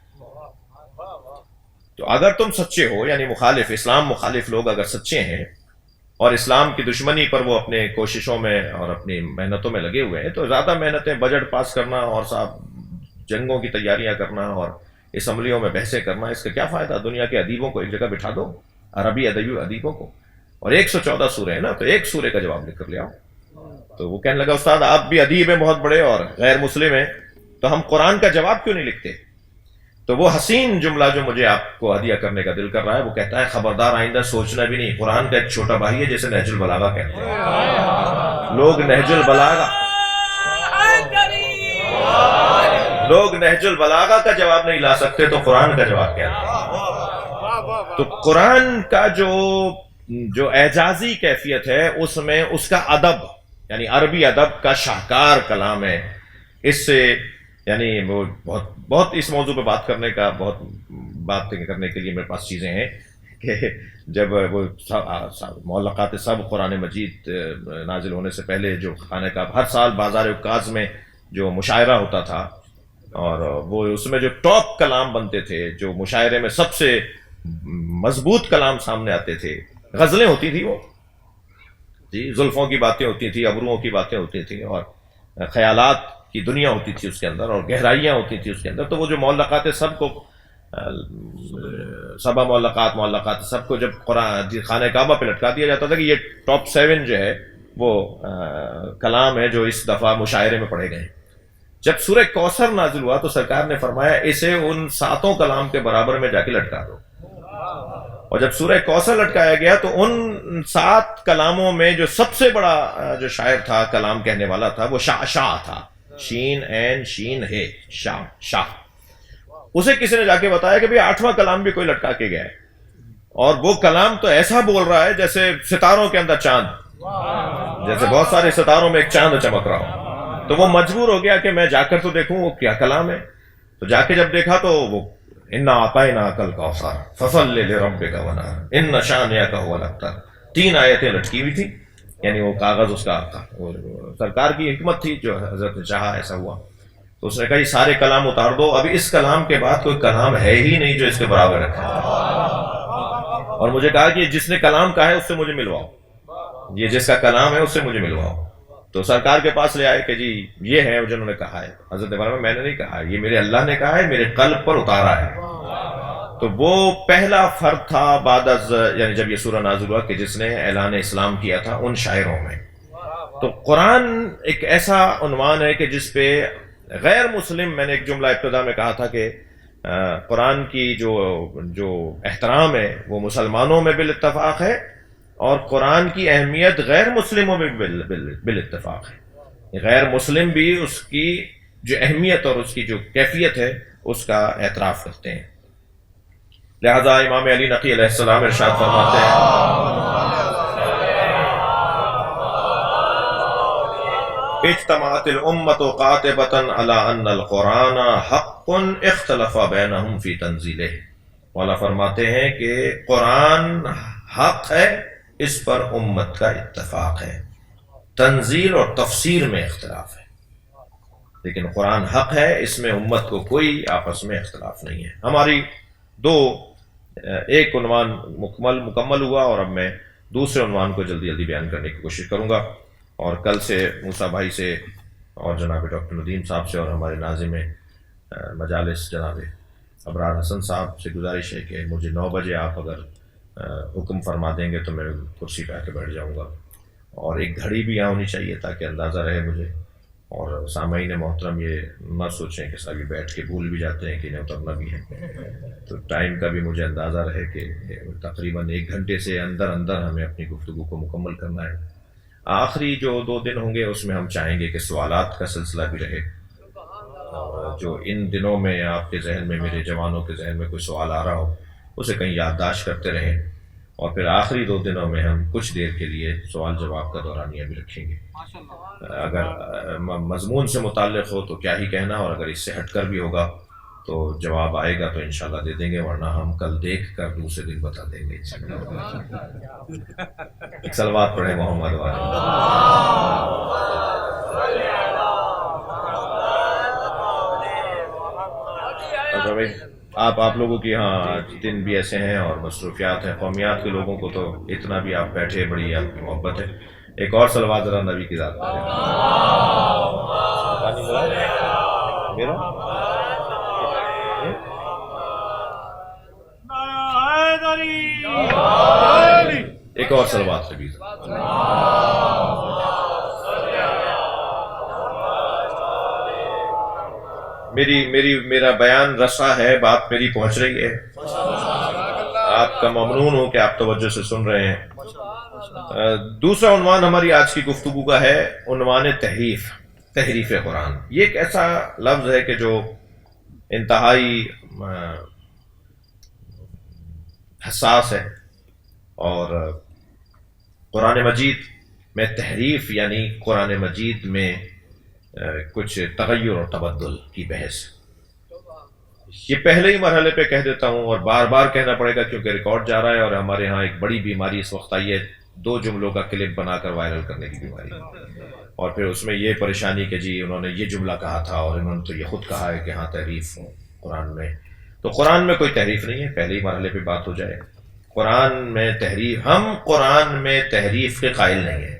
تو اگر تم سچے ہو، یعنی مخالف، اسلام مخالف لوگ اگر سچے ہیں اور اسلام کی دشمنی پر وہ اپنے کوششوں میں اور اپنی محنتوں میں لگے ہوئے ہیں، تو زیادہ محنتیں بجٹ پاس کرنا اور صاحب جنگوں کی تیاریاں کرنا اور اسمبلیوں میں بحثیں کرنا، اس کا کیا فائدہ؟ دنیا کے ادیبوں کو ایک جگہ بٹھا دو، عربی ادیبوں کو، اور 114 سورے ہیں نا، تو ایک سورے کا جواب لکھ کر لے آؤ۔ تو وہ کہنے لگا استاد آپ بھی ادیب ہیں بہت بڑے اور غیر مسلم ہیں، تو ہم قرآن کا جواب کیوں نہیں لکھتے؟ تو وہ حسین جملہ جو مجھے آپ کو ہدیہ کرنے کا دل کر رہا ہے، وہ کہتا ہے خبردار آئندہ سوچنا بھی نہیں، قرآن کا ایک چھوٹا بھائی ہے جسے نہج البلاغہ کہتے ہیں۔ لوگ نہج البلاغہ کا جواب نہیں لا سکتے تو قرآن کا جواب کیا ہے؟ تو قرآن کا جو اعجازی کیفیت ہے اس میں اس کا ادب، یعنی عربی ادب کا شاہکار کلام ہے۔ اس سے یعنی وہ بہت اس موضوع پہ بات کرنے کے لیے میرے پاس چیزیں ہیں کہ جب وہ معلقات سب قرآن مجید نازل ہونے سے پہلے جو خانہ کعبہ ہر سال بازار عکاظ میں جو مشاعرہ ہوتا تھا، اور وہ اس میں جو ٹاپ کلام بنتے تھے، جو مشاعرے میں سب سے مضبوط کلام سامنے آتے تھے، غزلیں ہوتی تھی، وہ جی زلفوں کی باتیں ہوتی تھی، ابروؤں کی باتیں ہوتی تھی، اور خیالات کی دنیا ہوتی تھی اس کے اندر، اور گہرائیاں ہوتی تھی اس کے اندر۔ تو وہ جو معلقات سب کو سبا معلقات سب کو جب قرآن خانہ کعبہ پہ لٹکا دیا جاتا تھا کہ یہ ٹاپ 7 جو ہے وہ کلام ہے جو اس دفعہ مشاعرے میں پڑھے گئے۔ جب سورہ کوثر نازل ہوا تو سرکار نے فرمایا اسے ان 7 کلام کے برابر میں جا کے لٹکا دو، اور جب سورہ کوثر لٹکایا گیا تو ان 7 کلاموں میں جو سب سے بڑا جو شاعر تھا، کلام کہنے والا تھا، وہ شاہ تھا، شین عین شین ہے، شاہ۔ اسے کسی نے جا کے بتایا کہ 8واں کلام بھی کوئی لٹکا کے گیا ہے، اور وہ کلام تو ایسا بول رہا ہے جیسے ستاروں کے اندر چاند، جیسے بہت سارے ستاروں میں ایک چاند چمک رہا ہو۔ تو وہ مجبور ہو گیا کہ میں جا کر تو دیکھوں وہ کیا کلام ہے۔ تو جا کے جب دیکھا تو وہ اِنَّا أَعْطَيْنَاكَ الْكَوْثَرَ فَصَلِّ لِرَبِّكَ وَانْحَرْ إِنَّ شَانِئَكَ هُوَ الْأَبْتَرُ، 3 آیتیں لٹکی ہوئی تھی، یعنی وہ کاغذ اس کا سرکار کی حکمت تھی، جو حضرت نے چاہا ایسا ہوا۔ تو اس نے کہا یہ سارے کلام اتار دو، ابھی اس کلام کے بعد کوئی کلام ہے ہی نہیں جو اس کے برابر رکھا ہے۔ اور مجھے کہا کہ جس نے کلام کہا ہے اس سے مجھے ملواؤ، یہ جس کا کلام ہے اس سے مجھے ملواؤ۔ تو سرکار کے پاس لے آئے کہ جی یہ ہے جنہوں نے کہا ہے۔ حضرت فرمایا میں نے نہیں کہا، یہ میرے اللہ نے کہا ہے، میرے قلب پر اتارا ہے۔ تو وہ پہلا فرد تھا بعد از یعنی جب یہ سورہ نازل ہوا کہ جس نے اعلان اسلام کیا تھا ان شاعروں میں۔ تو قرآن ایک ایسا عنوان ہے کہ جس پہ غیر مسلم، میں نے ایک جملہ ابتدا میں کہا تھا کہ قرآن کی جو احترام ہے وہ مسلمانوں میں بالاتفاق ہے، اور قرآن کی اہمیت غیر مسلموں میں بالاتفاق ہے۔ غیر مسلم بھی اس کی جو اہمیت اور اس کی جو کیفیت ہے اس کا اعتراف کرتے ہیں۔ لہذا امام علی نقی علیہ السلام ارشاد فرماتے ہیں اجتمعت الامت قاطبۃ علی ان القرآن حق اختلف بینہم فی تنزیلہ۔ مولا فرماتے ہیں کہ قرآن حق ہے، اس پر امت کا اتفاق ہے، تنزیل اور تفسیر میں اختلاف ہے، لیکن قرآن حق ہے، اس میں امت کو کوئی آپس میں اختلاف نہیں ہے۔ ہماری ایک عنوان مکمل ہوا، اور اب میں دوسرے عنوان کو جلدی بیان کرنے کی کوشش کروں گا، اور کل سے موسیٰ بھائی سے اور جناب ڈاکٹر ندیم صاحب سے اور ہمارے ناظم مجالس جناب ابرار حسن صاحب سے گزارش ہے کہ مجھے 9 بجے آپ اگر حکم فرما دیں گے تو میں کرسی پہ آ کے بیٹھ جاؤں گا، اور ایک گھڑی بھی یہاں ہونی چاہیے تاکہ اندازہ رہے مجھے، اور سامعین محترم یہ نہ سوچیں کہ سبھی بیٹھ کے بھول بھی جاتے ہیں کہ انہیں اترنا بھی ہے، تو ٹائم کا بھی مجھے اندازہ رہے کہ تقریباً 1 گھنٹے سے اندر ہمیں اپنی گفتگو کو مکمل کرنا ہے۔ آخری جو 2 دن ہوں گے اس میں ہم چاہیں گے کہ سوالات کا سلسلہ بھی رہے، اور جو ان دنوں میں آپ کے ذہن میں، میرے جوانوں کے ذہن میں کوئی سوال آ رہا ہو اسے کہیں یادداشت کرتے رہیں، اور پھر آخری 2 دنوں میں ہم کچھ دیر کے لیے سوال جواب کا دورانیہ بھی رکھیں گے. اگر مضمون سے متعلق ہو تو کیا ہی کہنا، اور اگر اس سے ہٹ کر بھی ہوگا تو جواب آئے گا تو انشاءاللہ دے دیں گے، ورنہ ہم کل دیکھ کر دوسرے دن بتا دیں گے. ایک صلوات پڑھیں محمد والے. آپ لوگوں کی ہاں دن بھی ایسے ہیں اور مصروفیات ہیں، قومیات کے لوگوں کو تو اتنا بھی آپ بیٹھے، بڑی آپ کی محبت ہے. ایک اور صلوات ذرا نبی کی ذات پر. ایک اور صلوات نبی. میرا بیان رسا ہے، بات میری پہنچ رہی ہے. آپ کا ممنون ہوں کہ آپ توجہ سے سن رہے ہیں. دوسرا عنوان ہماری آج کی گفتگو کا ہے عنوان تحریف قرآن. یہ ایک ایسا لفظ ہے کہ جو انتہائی حساس ہے، اور قرآن مجید میں تحریف یعنی قرآن مجید میں کچھ تغیر اور تبدل کی بحث. یہ پہلے ہی مرحلے پہ کہہ دیتا ہوں اور بار بار کہنا پڑے گا کیونکہ ریکارڈ جا رہا ہے، اور ہمارے ہاں ایک بڑی بیماری اس وقت آئی ہے 2 جملوں کا کلپ بنا کر وائرل کرنے کی بیماری. اور پھر اس میں یہ پریشانی کہ جی انہوں نے یہ جملہ کہا تھا اور انہوں نے تو یہ خود کہا ہے کہ ہاں تحریف قرآن میں. تو قرآن میں کوئی تحریف نہیں ہے، پہلے ہی مرحلے پہ بات ہو جائے. قرآن میں تحریف، ہم قرآن میں تحریف کے قائل نہیں ہیں،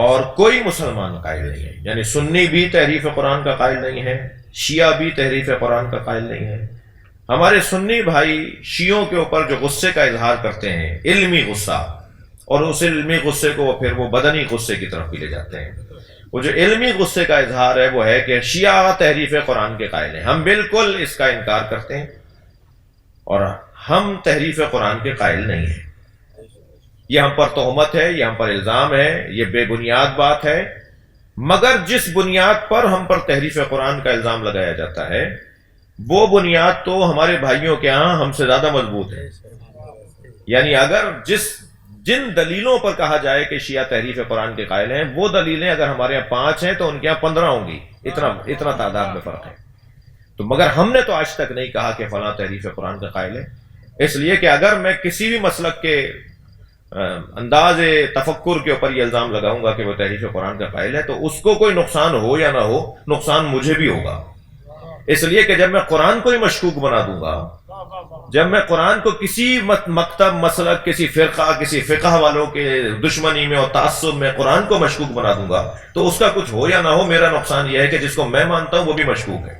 اور کوئی مسلمان قائل نہیں ہے. یعنی سنی بھی تحریف قرآن کا قائل نہیں ہے، شیعہ بھی تحریف قرآن کا قائل نہیں ہے. ہمارے سنی بھائی شیعوں کے اوپر جو غصے کا اظہار کرتے ہیں، علمی غصہ، اور اس علمی غصے کو پھر وہ بدنی غصے کی طرف بھی لے جاتے ہیں. وہ جو علمی غصے کا اظہار ہے وہ ہے کہ شیعہ تحریف قرآن کے قائل ہیں. ہم بالکل اس کا انکار کرتے ہیں، اور ہم تحریف قرآن کے قائل نہیں ہیں. یہ ہم پر تہمت ہے، یہ ہم پر الزام ہے، یہ بے بنیاد بات ہے. مگر جس بنیاد پر ہم پر تحریف قرآن کا الزام لگایا جاتا ہے وہ بنیاد تو ہمارے بھائیوں کے ہاں ہم سے زیادہ مضبوط ہے. یعنی اگر جن دلیلوں پر کہا جائے کہ شیعہ تحریف قرآن کے قائل ہیں، وہ دلیلیں اگر ہمارے یہاں 5 ہیں تو ان کے یہاں 15 ہوں گی. اتنا تعداد میں فرق ہے. تو مگر ہم نے تو آج تک نہیں کہا کہ فلاں تحریف قرآن کا قائل ہے، اس لیے کہ اگر میں کسی بھی مسلک کے انداز تفکر کے اوپر یہ الزام لگاؤں گا کہ وہ تحریف قرآن کا قائل ہے تو اس کو کوئی نقصان ہو یا نہ ہو، نقصان مجھے بھی ہوگا. اس لیے کہ جب میں قرآن کو ہی مشکوک بنا دوں گا، جب میں قرآن کو کسی مکتب، مسلک، کسی فرقہ، کسی فقہ والوں کے دشمنی میں اور تعصب میں قرآن کو مشکوک بنا دوں گا تو اس کا کچھ ہو یا نہ ہو میرا نقصان یہ ہے کہ جس کو میں مانتا ہوں وہ بھی مشکوک ہے.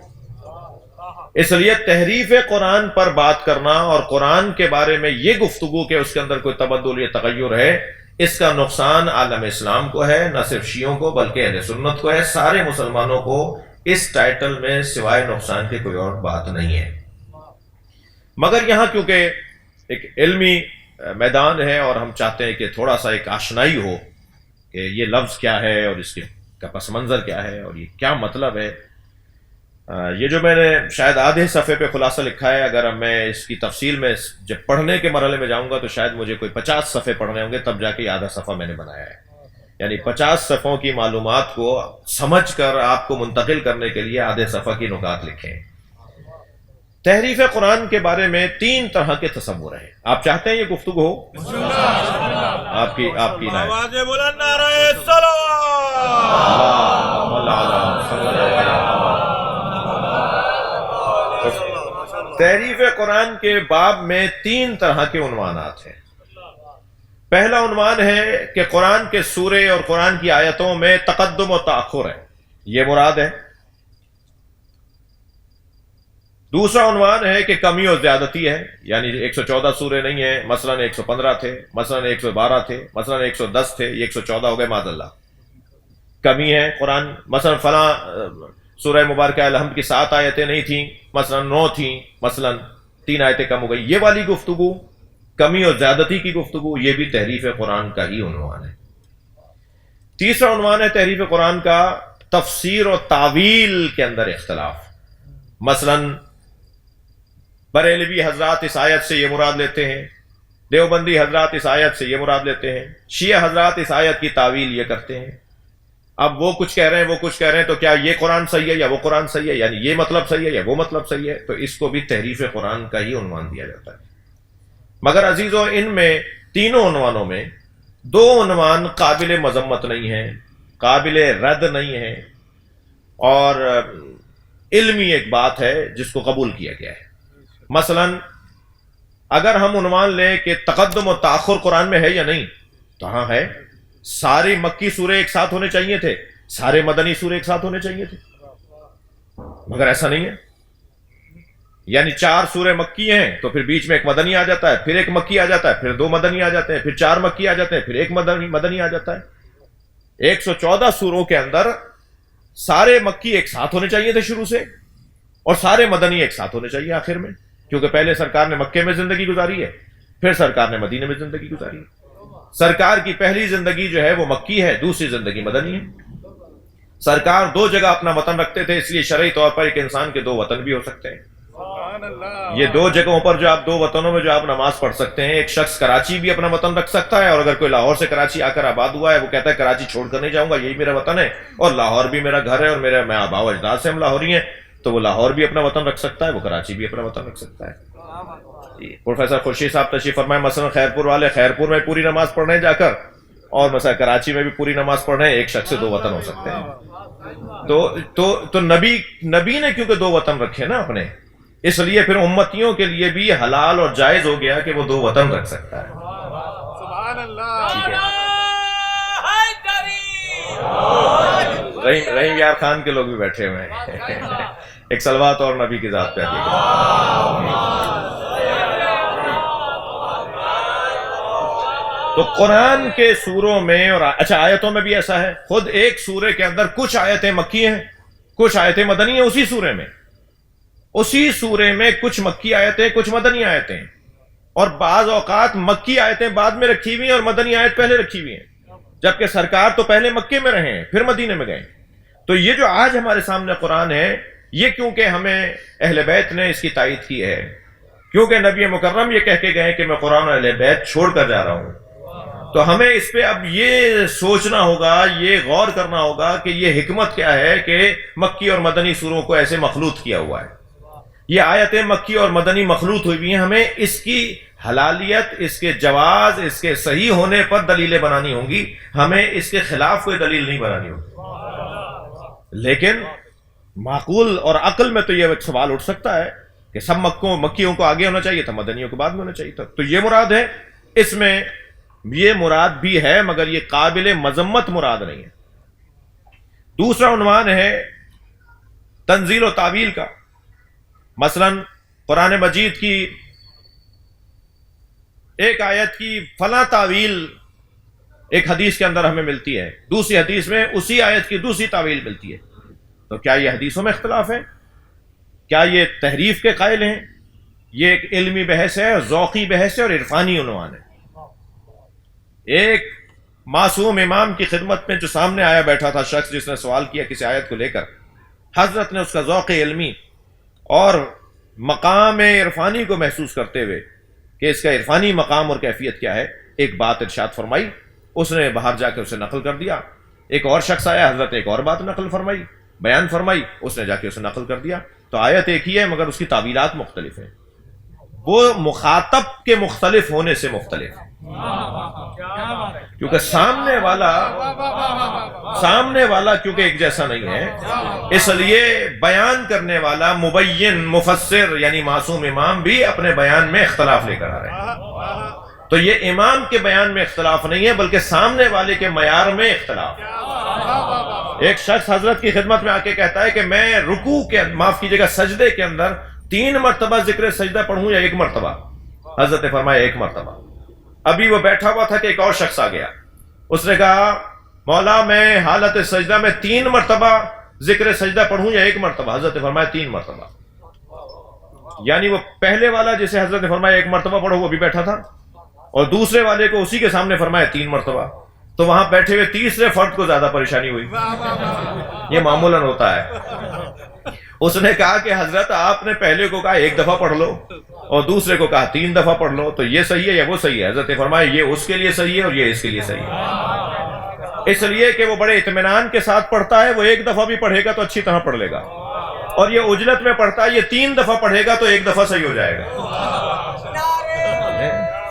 اس لیے تحریف قرآن پر بات کرنا اور قرآن کے بارے میں یہ گفتگو کہ اس کے اندر کوئی تبدل یا تغیر ہے، اس کا نقصان عالم اسلام کو ہے، نہ صرف شیعوں کو بلکہ اہل سنت کو ہے. سارے مسلمانوں کو اس ٹائٹل میں سوائے نقصان کے کوئی اور بات نہیں ہے. مگر یہاں کیونکہ ایک علمی میدان ہے اور ہم چاہتے ہیں کہ تھوڑا سا ایک آشنائی ہو کہ یہ لفظ کیا ہے اور اس کا پس منظر کیا ہے اور یہ کیا مطلب ہے. یہ جو میں نے شاید آدھے صفحے پہ خلاصہ لکھا ہے، اگر میں اس کی تفصیل میں جب پڑھنے کے مرحلے میں جاؤں گا تو شاید مجھے کوئی 50 صفحے پڑھنے ہوں گے، تب جا کے آدھا صفحہ میں نے بنایا ہے. یعنی 50 صفحوں کی معلومات کو سمجھ کر آپ کو منتقل کرنے کے لیے آدھے صفحہ کی نکات لکھیں. تحریف قرآن کے بارے میں 3 طرح کے تصور ہیں. آپ چاہتے ہیں یہ گفتگو ہو؟ آپ کی تحریف قرآن کے باب میں 3 طرح کے عنوانات ہیں. پہلا عنوان ہے کہ قرآن کے سورے اور قرآن کی آیتوں میں تقدم و تاخر ہے، یہ مراد ہے. دوسرا عنوان ہے کہ کمی و زیادتی ہے، یعنی 114 سورے نہیں ہیں، مثلا 115 تھے، مثلا 112 تھے، مثلا 110 تھے، یہ 114 ہو گئے معاذ اللہ. کمی ہے قرآن، مثلا فلاں سورہ مبارکہ الحمد کی 7 آیتیں نہیں تھیں، مثلا 9 تھیں، مثلا 3 آیتیں کم ہو گئی. یہ والی گفتگو، کمی اور زیادتی کی گفتگو، یہ بھی تحریف قرآن کا ہی عنوان ہے. تیسرا عنوان ہے تحریف قرآن کا تفسیر و تعویل کے اندر اختلاف. مثلا بریلوی حضرات اس آیت سے یہ مراد لیتے ہیں، دیوبندی حضرات اس آیت سے یہ مراد لیتے ہیں، شیعہ حضرات اس آیت کی تعویل یہ کرتے ہیں۔ اب وہ کچھ کہہ رہے ہیں، وہ کچھ کہہ رہے ہیں، تو کیا یہ قرآن صحیح ہے یا وہ قرآن صحیح ہے، یعنی یہ مطلب صحیح ہے یا وہ مطلب صحیح ہے، تو اس کو بھی تحریف قرآن کا ہی عنوان دیا جاتا ہے۔ مگر عزیزو، ان میں تینوں عنوانوں میں دو عنوان قابل مذمت نہیں ہیں، قابل رد نہیں ہیں، اور علمی ایک بات ہے جس کو قبول کیا گیا ہے۔ مثلا اگر ہم عنوان لیں کہ تقدم و تاخر قرآن میں ہے یا نہیں، تو ہاں ہے۔ سارے مکی سورے ایک ساتھ ہونے چاہیے تھے، سارے مدنی سورے ایک ساتھ ہونے چاہیے تھے، مگر ایسا نہیں ہے۔ یعنی 4 سورے مکی ہیں تو پھر بیچ میں ایک مدنی آ جاتا ہے، پھر ایک مکی آ جاتا ہے، پھر 2 مدنی آ جاتے ہیں، پھر 4 مکی آ جاتے ہیں، پھر ایک مدنی آ جاتا ہے۔ 114 سوروں کے اندر سارے مکی ایک ساتھ ہونے چاہیے تھے شروع سے، اور سارے مدنی ایک ساتھ ہونے چاہیے آخر میں، کیونکہ پہلے سرکار نے مکے میں زندگی گزاری ہے، پھر سرکار نے مدینے میں زندگی گزاری ہے۔ سرکار کی پہلی زندگی جو ہے وہ مکی ہے، دوسری زندگی مدنی ہے۔ سرکار 2 جگہ اپنا وطن رکھتے تھے، اس لیے شرعی طور پر ایک انسان کے 2 وطن بھی ہو سکتے ہیں۔ یہ 2 جگہوں پر جو آپ 2 وطنوں میں جو آپ نماز پڑھ سکتے ہیں، ایک شخص کراچی بھی اپنا وطن رکھ سکتا ہے، اور اگر کوئی لاہور سے کراچی آ کر آباد ہوا ہے، وہ کہتا ہے کراچی چھوڑ کر نہیں جاؤں گا، یہی میرا وطن ہے، اور لاہور بھی میرا گھر ہے، اور میں آباء و اجداد سے ہم لاہوری ہیں، تو وہ لاہور بھی اپنا وطن رکھ سکتا ہے، وہ کراچی بھی اپنا وطن رکھ سکتا ہے۔ پروفیسر خورشید صاحب تشریف فرمائے، مثلا خیرپور والے خیرپور میں پوری نماز پڑھ رہے ہیں جا کر، اور مثلا کراچی میں بھی پوری نماز پڑھ رہے ہیں، ایک شخص سے 2 وطن ہو سکتے ہیں۔ تو نبی نے کیونکہ 2 وطن رکھے نا اپنے، اس لیے پھر امتیوں کے لیے بھی حلال اور جائز ہو گیا کہ وہ 2 وطن رکھ سکتا ہے۔
سبحان اللہ۔
رحیم یار خان کے لوگ بھی بیٹھے ہوئے ہیں، ایک صلوات اور نبی کی ذات پہ تو قرآن کے سوروں میں اور اچھا آیتوں میں بھی ایسا ہے، خود ایک سورے کے اندر کچھ آیتیں مکی ہیں، کچھ آیتیں مدنی ہیں، اسی سورے میں کچھ مکی آیتیں، کچھ مدنی آیتیں، اور بعض اوقات مکی آیتیں بعد میں رکھی ہوئی ہیں اور مدنی آیت پہلے رکھی ہوئی ہیں، جبکہ سرکار تو پہلے مکے میں رہے ہیں پھر مدینے میں گئے۔ تو یہ جو آج ہمارے سامنے قرآن ہے، یہ کیونکہ ہمیں اہل بیت نے اس کی تائید کی ہے، کیونکہ نبی مکرم یہ کہہ کے گئے کہ میں قرآن و اہل بیت چھوڑ کر جا رہا ہوں، تو ہمیں اس پہ اب یہ سوچنا ہوگا، یہ غور کرنا ہوگا کہ یہ حکمت کیا ہے کہ مکی اور مدنی سوروں کو ایسے مخلوط کیا ہوا ہے۔ یہ آیتیں مکی اور مدنی مخلوط ہوئی ہیں، ہمیں اس کی حلالیت، اس کے جواز، اس کے صحیح ہونے پر دلیلیں بنانی ہوں گی، ہمیں اس کے خلاف کوئی دلیل نہیں بنانی ہوگی۔ لیکن معقول اور عقل میں تو یہ سوال اٹھ سکتا ہے کہ سب مکیوں کو آگے ہونا چاہیے تھا، مدنیوں کو بعد میں ہونا چاہیے تھا، تو یہ مراد ہے، اس میں یہ مراد بھی ہے، مگر یہ قابل مذمت مراد نہیں ہے۔ دوسرا عنوان ہے تنزیل و تعویل کا۔ مثلا قرآن مجید کی ایک آیت کی فلاں تعویل ایک حدیث کے اندر ہمیں ملتی ہے، دوسری حدیث میں اسی آیت کی دوسری تعویل ملتی ہے، تو کیا یہ حدیثوں میں اختلاف ہے؟ کیا یہ تحریف کے قائل ہیں؟ یہ ایک علمی بحث ہے، ذوقی بحث ہے، اور عرفانی عنوان ہے۔ ایک معصوم امام کی خدمت میں جو سامنے آیا بیٹھا تھا شخص، جس نے سوال کیا کسی آیت کو لے کر، حضرت نے اس کا ذوق علمی اور مقام عرفانی کو محسوس کرتے ہوئے کہ اس کا عرفانی مقام اور کیفیت کیا ہے، ایک بات ارشاد فرمائی، اس نے باہر جا کے اسے نقل کر دیا۔ ایک اور شخص آیا، حضرت ایک اور بات نقل فرمائی، بیان فرمائی، اس نے جا کے اسے نقل کر دیا۔ تو آیت ایک ہی ہے مگر اس کی تعبیرات مختلف ہیں، وہ مخاطب کے مختلف ہونے سے مختلف ہے، کیونکہ سامنے والا کیونکہ ایک جیسا نہیں ہے، اس لیے بیان کرنے والا مبین مفسر یعنی معصوم امام بھی اپنے بیان میں اختلاف لے کر آ رہے ہیں۔ تو یہ امام کے بیان میں اختلاف نہیں ہے، بلکہ سامنے والے کے معیار میں اختلاف ہے۔ ایک شخص حضرت کی خدمت میں آ کے کہتا ہے کہ میں رکوع کے معاف کیجیے گا سجدے کے اندر 3 مرتبہ ذکر سجدہ پڑھوں یا 1 مرتبہ؟ حضرت نے فرمایا 1 مرتبہ۔ ابھی وہ بیٹھا ہوا تھا کہ ایک اور شخص آ گیا، اس نے کہا مولا میں حالت سجدہ میں 3 مرتبہ ذکر سجدہ پڑھوں یا 1 مرتبہ؟ حضرت نے فرمایا 3 مرتبہ۔ یعنی وہ پہلے والا جسے حضرت نے فرمایا 1 مرتبہ پڑھو، وہ بھی بیٹھا تھا، اور دوسرے والے کو اسی کے سامنے فرمایا 3 مرتبہ، تو وہاں بیٹھے ہوئے تیسرے فرد کو زیادہ پریشانی ہوئی۔ یہ معمولاً ہوتا ہے، اس نے کہا کہ حضرت آپ نے پہلے کو کہا 1 دفعہ پڑھ لو اور دوسرے کو کہا 3 دفعہ پڑھ لو، تو یہ صحیح ہے یا وہ صحیح ہے؟ حضرت نے فرمایا یہ اس کے لیے صحیح ہے اور یہ اس کے لیے صحیح ہے، اس لیے کہ وہ بڑے اطمینان کے ساتھ پڑھتا ہے، وہ 1 دفعہ بھی پڑھے گا تو اچھی طرح پڑھ لے گا، اور یہ عجلت میں پڑھتا ہے، یہ 3 دفعہ پڑھے گا تو 1 دفعہ صحیح ہو جائے گا۔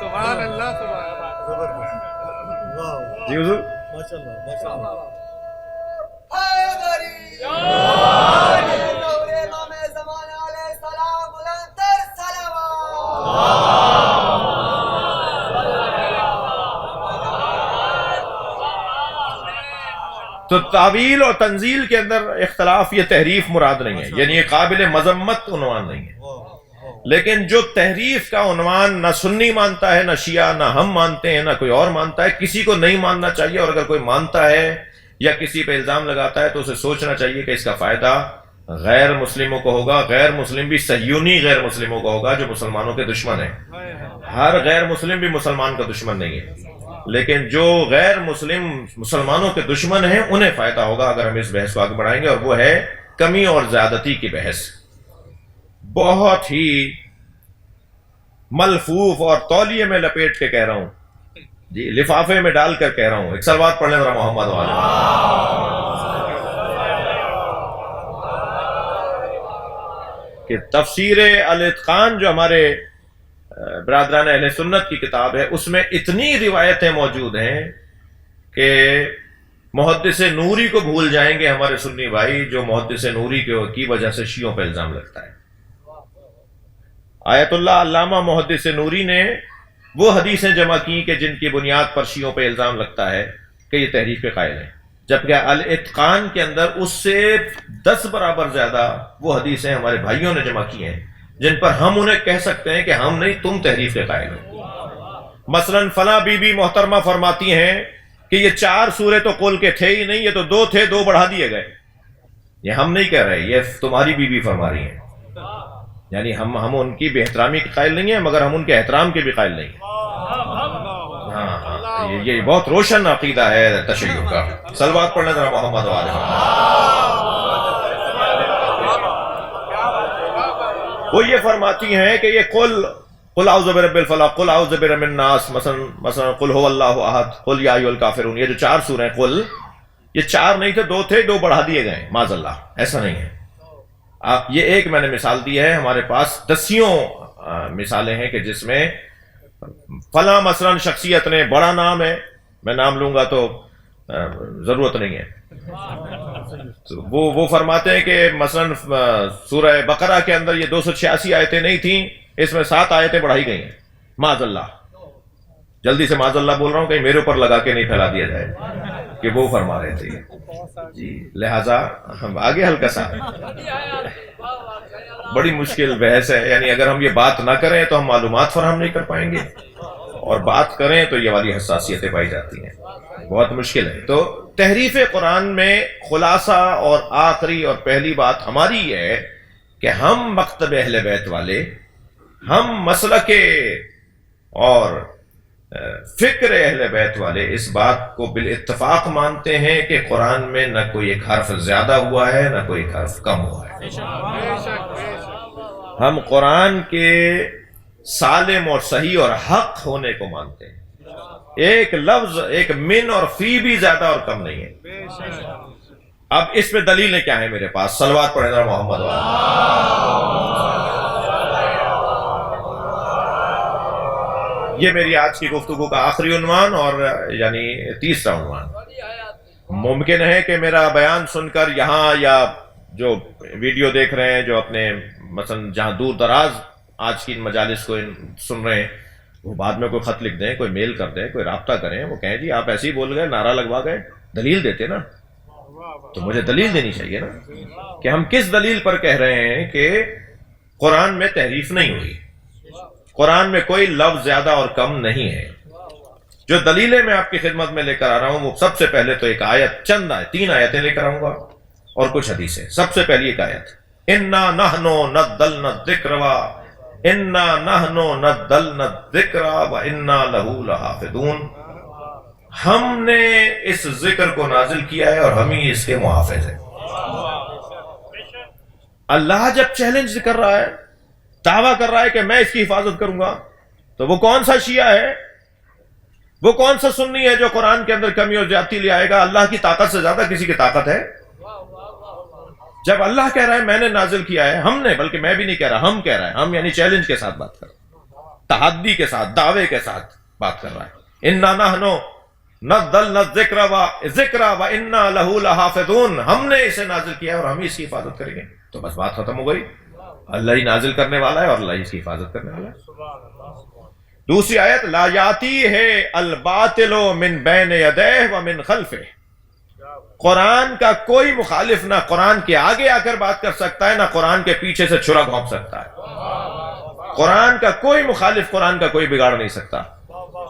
سبحان اللہ،
جی حضور، تو تعویل اور تنزیل کے اندر اختلاف، یہ تحریف مراد نہیں ہے، یعنی یہ قابل مذمت عنوان نہیں ہے، لیکن جو تحریف کا عنوان نہ سنی مانتا ہے، نہ شیعہ، نہ ہم مانتے ہیں، نہ کوئی اور مانتا ہے، کسی کو نہیں ماننا چاہیے، اور اگر کوئی مانتا ہے یا کسی پہ الزام لگاتا ہے تو اسے سوچنا چاہیے کہ اس کا فائدہ غیر مسلموں کو ہوگا، غیر مسلم بھی صہیونی غیر مسلموں کو ہوگا جو مسلمانوں کے دشمن ہیں۔ ہر غیر مسلم بھی مسلمان کا دشمن نہیں ہے، لیکن جو غیر مسلم مسلمانوں کے دشمن ہیں انہیں فائدہ ہوگا اگر ہم اس بحث کو آگے بڑھائیں گے، اور وہ ہے کمی اور زیادتی کی بحث، بہت ہی ملفوف اور تولیے میں لپیٹ کے کہہ رہا ہوں، جی لفافے میں ڈال کر کہہ رہا ہوں۔ ایک صلوات پڑھ لیں ذرا محمد والے، کہ تفسیر الاتقان جو ہمارے برادران اہل سنت کی کتاب ہے، اس میں اتنی روایتیں موجود ہیں کہ محدث نوری کو بھول جائیں گے ہمارے سنی بھائی، جو محدث نوری کی وجہ سے شیعوں پہ الزام لگتا ہے۔ آیت اللہ علامہ محدث نوری نے وہ حدیثیں جمع کی کہ جن کی بنیاد پر شیعوں پہ الزام لگتا ہے کہ یہ تحریف کے قائل ہیں، جبکہ الاتقان کے اندر اس سے 10 برابر زیادہ وہ حدیثیں ہمارے بھائیوں نے جمع کی ہیں جن پر ہم انہیں کہہ سکتے ہیں کہ ہم نہیں، تم تحریف کے قائل ہو۔ مثلا فلاں بی بی محترمہ فرماتی ہیں کہ یہ 4 سورے تو قل کے تھے ہی نہیں، یہ تو 2 تھے، 2 بڑھا دیے گئے۔ یہ ہم نہیں کہہ رہے، یہ تمہاری بی بی فرما رہی ہیں، یعنی ہم ان کی بے احترامی کے قائل نہیں ہیں، مگر ہم ان کے احترام کے بھی قائل نہیں ہیں۔ ہاں، یہ بہت روشن عقیدہ ہے تشیع کا۔ صلوات پڑھنا ذرا محمد والے۔ وہ یہ فرماتی ہیں کہ یہ قل اعوذ برب الفلق، قل اعوذ برب الناس، مثلا قل هو اللہ احد، قل یا ایھا الکافرون، یہ جو 4 سورے ہیں قل، یہ 4 نہیں تھے، 2 تھے، 2 بڑھا دیے گئے، معاذ اللہ، ایسا نہیں ہے۔ آپ یہ ایک میں نے مثال دی ہے، ہمارے پاس دسیوں مثالیں ہیں کہ جس میں فلاں مثلا شخصیت نے، بڑا نام ہے، میں نام لوں گا تو ضرورت نہیں ہے، تو وہ فرماتے ہیں کہ مثلا سورہ بقرہ کے اندر یہ 286 آیتیں نہیں تھیں، اس میں 7 آیتیں بڑھائی گئی ہیں، معاذ اللہ، جلدی سے معاذ اللہ بول رہا ہوں کہیں میرے اوپر لگا کے نہیں پھیلا دیا جائے کہ وہ فرما رہے تھے جی، لہذا ہم آگے ہلکا سا، بڑی مشکل بحث ہے، یعنی اگر ہم یہ بات نہ کریں تو ہم معلومات فراہم نہیں کر پائیں گے، اور بات کریں تو یہ والی حساسیتیں پائی جاتی ہیں، بہت مشکل ہے۔ تو تحریف قرآن میں خلاصہ اور آخری اور پہلی بات ہماری یہ ہے کہ ہم مکتب اہل بیت والے، ہم مسلک اور فکر اہل بیت والے اس بات کو بالاتفاق مانتے ہیں کہ قرآن میں نہ کوئی ایک حرف زیادہ ہوا ہے، نہ کوئی ایک حرف کم ہوا ہے۔ ہم قرآن کے سالم اور صحیح اور حق ہونے کو مانتے ہیں، ایک لفظ، ایک من اور فی بھی زیادہ اور کم نہیں ہے۔ اب اس پہ دلیلیں کیا ہیں میرے پاس؟ صلوات پڑھیں ذرا محمد والے۔ یہ میری آج کی گفتگو کا آخری عنوان اور یعنی تیسرا عنوان۔ ممکن ہے کہ میرا بیان سن کر یہاں یا جو ویڈیو دیکھ رہے ہیں، جو اپنے مثلا جہاں دور دراز آج کی مجالس کو سن رہے ہیں، وہ بعد میں کوئی خط لکھ دیں، کوئی میل کر دیں، کوئی رابطہ کریں، وہ کہیں جی آپ ایسے ہی بول گئے، نعرہ لگوا گئے، دلیل دیتے نا، تو مجھے دلیل دینی چاہیے نا کہ ہم کس دلیل پر کہہ رہے ہیں کہ قرآن میں تحریف نہیں ہوئی، قرآن میں کوئی لفظ زیادہ اور کم نہیں ہے۔ جو دلیلیں میں آپ کی خدمت میں لے کر آ رہا ہوں وہ سب سے پہلے تو ایک آیت، چند آیت، 3 آیتیں لے کر آؤں گا اور کچھ حدیثیں۔ سب سے پہلی ایک آیت، اِنَّا نَحْنُ نَزَّلْنَا الذِّکْرَ وَإِنَّا نَحْنُ نَزَّلْنَا الذِّکْرَ وَإِنَّا لَهُ لَحَافِظُونَ، ہم نے اس ذکر کو نازل کیا ہے اور ہم ہی اس کے محافظ ہیں۔ اللہ جب چیلنج کر رہا ہے، دعویٰ کر رہا ہے کہ میں اس کی حفاظت کروں گا، تو وہ کون سا شیعہ ہے، وہ کون سا سنی ہے جو قرآن کے اندر کمی اور زیادتی لے آئے گا؟ اللہ کی طاقت سے زیادہ کسی کی طاقت ہے؟ جب اللہ کہہ رہا ہے میں نے نازل کیا ہے، ہم نے، بلکہ میں بھی نہیں کہہ رہا، ہم کہہ رہے ہیں، ہم یعنی چیلنج کے ساتھ بات کر رہے ہیں، تحدی کے ساتھ، دعوے کے ساتھ بات کر رہا ہے۔ اِنَّا نَحْنُ نَزَّلْنَا الذِّكْرَ وَإِنَّا لَهُ لَحَافِظُونَ، ہم نے اسے نازل کیا ہے اور ہم ہی اس کی حفاظت کریں گے۔ تو بس بات ختم ہو گئی، اللہ ہی نازل کرنے والا ہے اور اللہ ہی اس کی حفاظت کرنے والا ہے۔ دوسری آیت، لا یاتیہ الباطل من بین یدیہ ومن خلفہ، قرآن کا کوئی مخالف نہ قرآن کے آگے آ کر بات کر سکتا ہے، نہ قرآن کے پیچھے سے چھرا گھونپ سکتا ہے۔ قرآن کا کوئی مخالف قرآن کا کوئی بگاڑ نہیں سکتا۔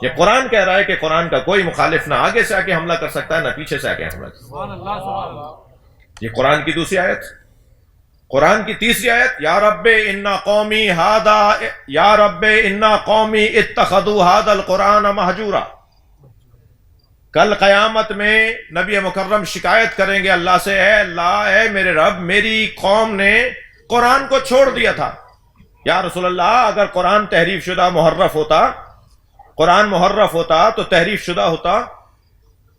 یہ قرآن کہہ رہا ہے کہ قرآن کا کوئی مخالف نہ آگے سے آ کے حملہ کر سکتا ہے، نہ پیچھے سے آ کے حملہ کر سکتا ہے۔ یہ قرآن کی دوسری آیت۔ قرآن کی تیسری آیت، یا رب انا قومی اتخذوا هذا القرآن مہجورا، کل قیامت میں نبی مکرم شکایت کریں گے اللہ سے، اے اللہ، اے میرے رب، میری قوم نے قرآن کو چھوڑ دیا تھا۔ یا رسول اللہ، اگر قرآن تحریف شدہ محرف ہوتا، قرآن محرف ہوتا تو تحریف شدہ ہوتا،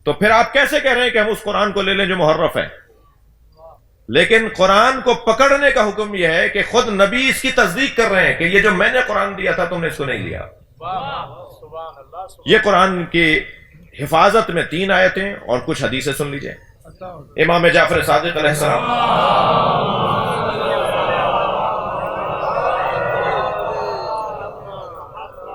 تو پھر آپ کیسے کہہ رہے ہیں کہ ہم اس قرآن کو لے لیں جو محرف ہے؟ لیکن قرآن کو پکڑنے کا حکم یہ ہے کہ خود نبی اس کی تصدیق کر رہے ہیں کہ یہ جو میں نے قرآن دیا تھا تم نے اس کو نہیں لیا۔ یہ قرآن کی حفاظت میں 3 آیتیں اور کچھ حدیثیں سن لیجئے۔ امام جعفر صادق علیہ السلام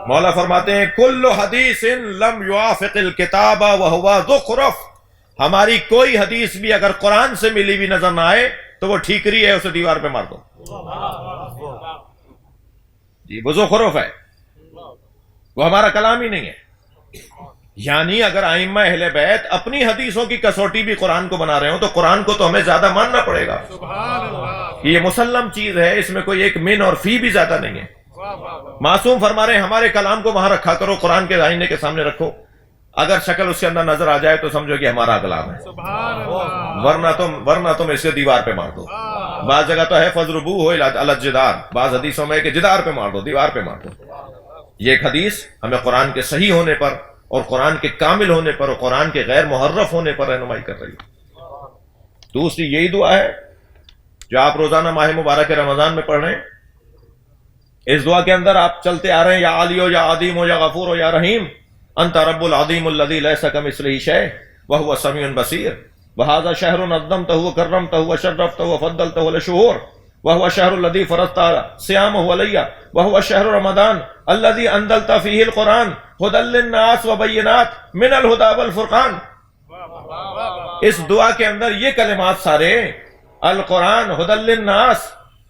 مولا فرماتے ہیں، کل حدیث لم یوافق الکتاب وہو زخرف، ہماری کوئی حدیث بھی اگر قرآن سے ملی ہوئی نظر نہ آئے تو وہ ٹھیکری ہے، اسے دیوار پہ مار دو۔ جی، وہ زخرف ہے، وہ ہمارا کلام ہی نہیں ہے۔ یعنی اگر ائمہ اہل بیت اپنی حدیثوں کی کسوٹی بھی قرآن کو بنا رہے ہوں تو قرآن کو تو ہمیں زیادہ ماننا پڑے گا کہ یہ مسلم چیز ہے، اس میں کوئی ایک من اور فی بھی زیادہ نہیں ہے۔ معصوم فرما رہے ہیں ہمارے کلام کو وہاں رکھا کرو، قرآن کے آئینے کے سامنے رکھو، اگر شکل اس کے اندر نظر آ جائے تو سمجھو کہ ہمارا کلام ہے، ورنہ تم اسے دیوار پہ مار دو۔ بعض جگہ تو ہے فضربوہ علی الجدار، بعض حدیثوں میں کہ جدار پہ مار دو، دیوار پہ مار دو۔ یہ ایک حدیث ہمیں قرآن کے صحیح ہونے پر اور قرآن کے کامل ہونے پر اور قرآن کے غیر محرف ہونے پر رہنمائی کر رہی ہے۔ دوسری یہی دعا ہے جو آپ روزانہ ماہ مبارک رمضان میں پڑھ رہے ہیں۔ اس دعا کے اندر آپ چلتے آ رہے ہیں، یا علی ہو، یا عظیم ہو، یا غفور ہو، یا رحیم، انت رب العظیم الذی لیس کمثلہ شیء وہو السمیع البصیر، وہذا شہر نظمتہ وکرمتہ وشرفتہ وفضلتہ علی الشہور، وهو الشهر الذي فرضت صيامه علي، وهو الشهر رمضان الذي انزلت فيه القرآن هدى للناس وبينات من الهدى والفرقان۔ اس دعا کے اندر یہ کلمات سارے، القرآن هدى للناس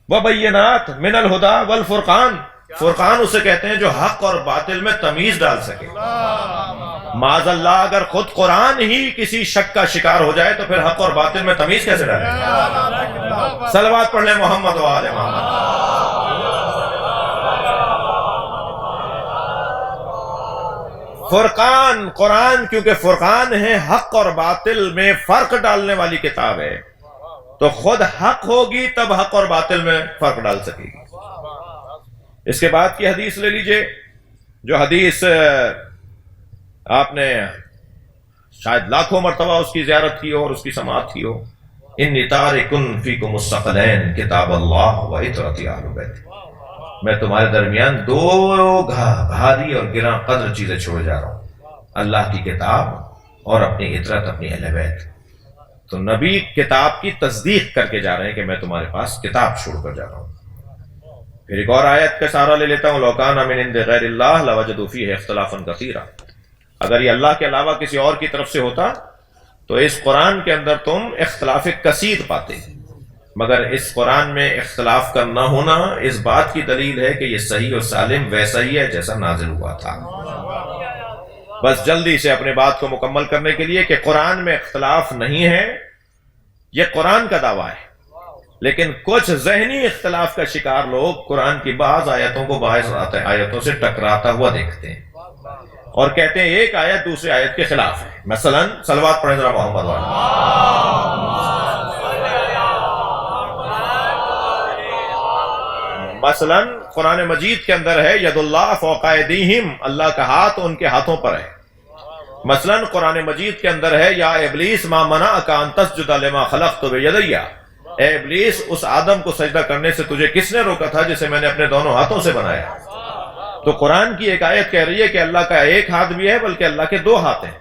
وبينات من الهدى والفرقان، فرقان اسے کہتے ہیں جو حق اور باطل میں تمیز ڈال سکے۔ معاذ اللہ اگر خود قرآن ہی کسی شک کا شکار ہو جائے تو پھر حق اور باطل میں تمیز کیسے ڈالے؟ صلوات پڑھ لیں محمد و آل محمد۔ فرقان، قرآن کیونکہ فرقان ہے، حق اور باطل میں فرق ڈالنے والی کتاب ہے، تو خود حق ہوگی تب حق اور باطل میں فرق ڈال سکے گی۔ اس کے بعد کی حدیث لے لیجئے، جو حدیث آپ نے شاید لاکھوں مرتبہ اس کی زیارت کی ہو اور اس کی سماعت کی ہو، انی تارکن فیکم الثقلین کتاب اللہ و عطرتی اہل بیت، میں تمہارے درمیان 2 بھاری اور گراں قدر چیزیں چھوڑ جا رہا ہوں، اللہ کی کتاب اور اپنی عطرت، اپنی اہل بیت۔ تو نبی کتاب کی تصدیق کر کے جا رہے ہیں کہ میں تمہارے پاس کتاب چھوڑ کر جا رہا ہوں۔ پھر ایک اور آیت کا سہارا لے لیتا ہوں، لو کان من عند غیر اللہ لوجدوا فیہ اختلافا کثیرا، اگر یہ اللہ کے علاوہ کسی اور کی طرف سے ہوتا تو اس قرآن کے اندر تم اختلاف کثیر پاتے، مگر اس قرآن میں اختلاف کا نہ ہونا اس بات کی دلیل ہے کہ یہ صحیح اور سالم ویسا ہی ہے جیسا نازل ہوا تھا۔ بس جلدی سے اپنے بات کو مکمل کرنے کے لیے کہ قرآن میں اختلاف نہیں ہے، یہ قرآن کا دعویٰ ہے، لیکن کچھ ذہنی اختلاف کا شکار لوگ قرآن کی بعض آیتوں کو بعض آیتوں سے ٹکراتا ہوا دیکھتے ہیں اور کہتے ہیں ایک آیت دوسری آیت کے خلاف ہے۔ مثلا صلوات پڑھیں ذرا محمد والے۔ مثلا قرآن مجید کے اندر ہے ید اللہ فوق ایدیہم، اللہ کا ہاتھ ان کے ہاتھوں پر ہے۔ مثلا قرآن مجید کے اندر ہے یا ابلیس ما منعک ان تسجد لما خلقت بیدی، اے ابلیس اس آدم کو سجدہ کرنے سے تجھے کس نے روکا تھا جسے میں نے اپنے دونوں ہاتھوں سے بنایا؟ تو قرآن کی ایک آیت کہہ رہی ہے کہ اللہ کا ایک ہاتھ بھی ہے بلکہ اللہ کے دو ہاتھ ہیں،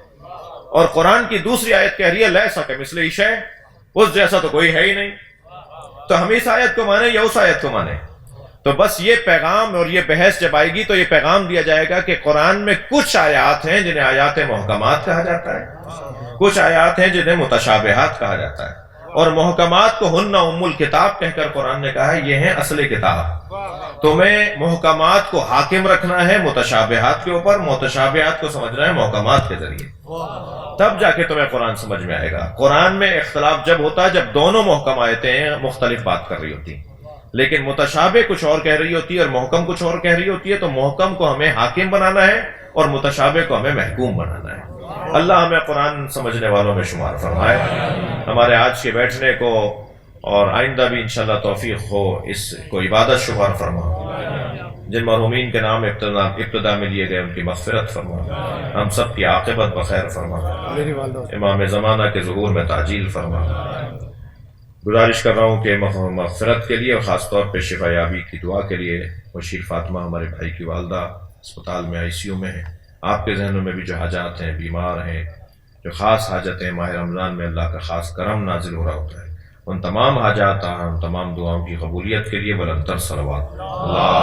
اور قرآن کی دوسری آیت کہہ رہی ہے لیسا کمثلہ شیء، اس جیسا تو کوئی ہے ہی نہیں۔ تو ہم اس آیت کو مانیں یا اس آیت کو مانیں؟ تو بس یہ پیغام اور یہ بحث جب آئے گی تو یہ پیغام دیا جائے گا کہ قرآن میں کچھ آیات ہیں جنہیں آیات محکمات کہا جاتا ہے، کچھ آیات ہیں جنہیں متشابہات کہا جاتا ہے، اور محکمات کو ہن ام الکتاب کہہ کر قرآن نے کہا ہے یہ ہیں اصل کتاب۔ تمہیں محکمات کو حاکم رکھنا ہے متشابہات کے اوپر، متشابہات کو سمجھنا ہے محکمات کے ذریعے، تب جا کے تمہیں قرآن سمجھ میں آئے گا۔ قرآن میں اختلاف جب ہوتا ہے جب دونوں محکم آیتیں مختلف بات کر رہی ہوتی ہیں، لیکن متشابہ کچھ اور کہہ رہی ہوتی ہے اور محکم کچھ اور کہہ رہی ہوتی ہے، تو محکم کو ہمیں حاکم بنانا ہے اور متشابہ کو ہمیں محکوم بنانا ہے۔ اللہ ہمیں قرآن سمجھنے والوں میں شمار فرمائے، ہمارے آج کے بیٹھنے کو اور آئندہ بھی انشاءاللہ توفیق ہو اس کو عبادت شمار فرما، جن مرحومین کے نام ابتدا میں لیے گئے ان کی مغفرت فرما، ہم سب کی عاقبت بخیر فرما، امام زمانہ کے ظہور میں تعجیل فرما۔ گزارش کر رہا ہوں کہ مغفرت کے لیے اور خاص طور پہ شفا یابی کی دعا کے لیے مشیر فاطمہ ہمارے بھائی کی والدہ اسپتال میں ICU میں ہیں، آپ کے ذہنوں میں بھی جو حاجات ہیں، بیمار ہیں، جو خاص حاجتیں ماہ رمضان میں اللہ کا خاص کرم نازل ہو رہا ہوتا ہے، ان تمام حاجات ان تمام دعاؤں کی قبولیت کے لیے بلندتر صلوات اللہ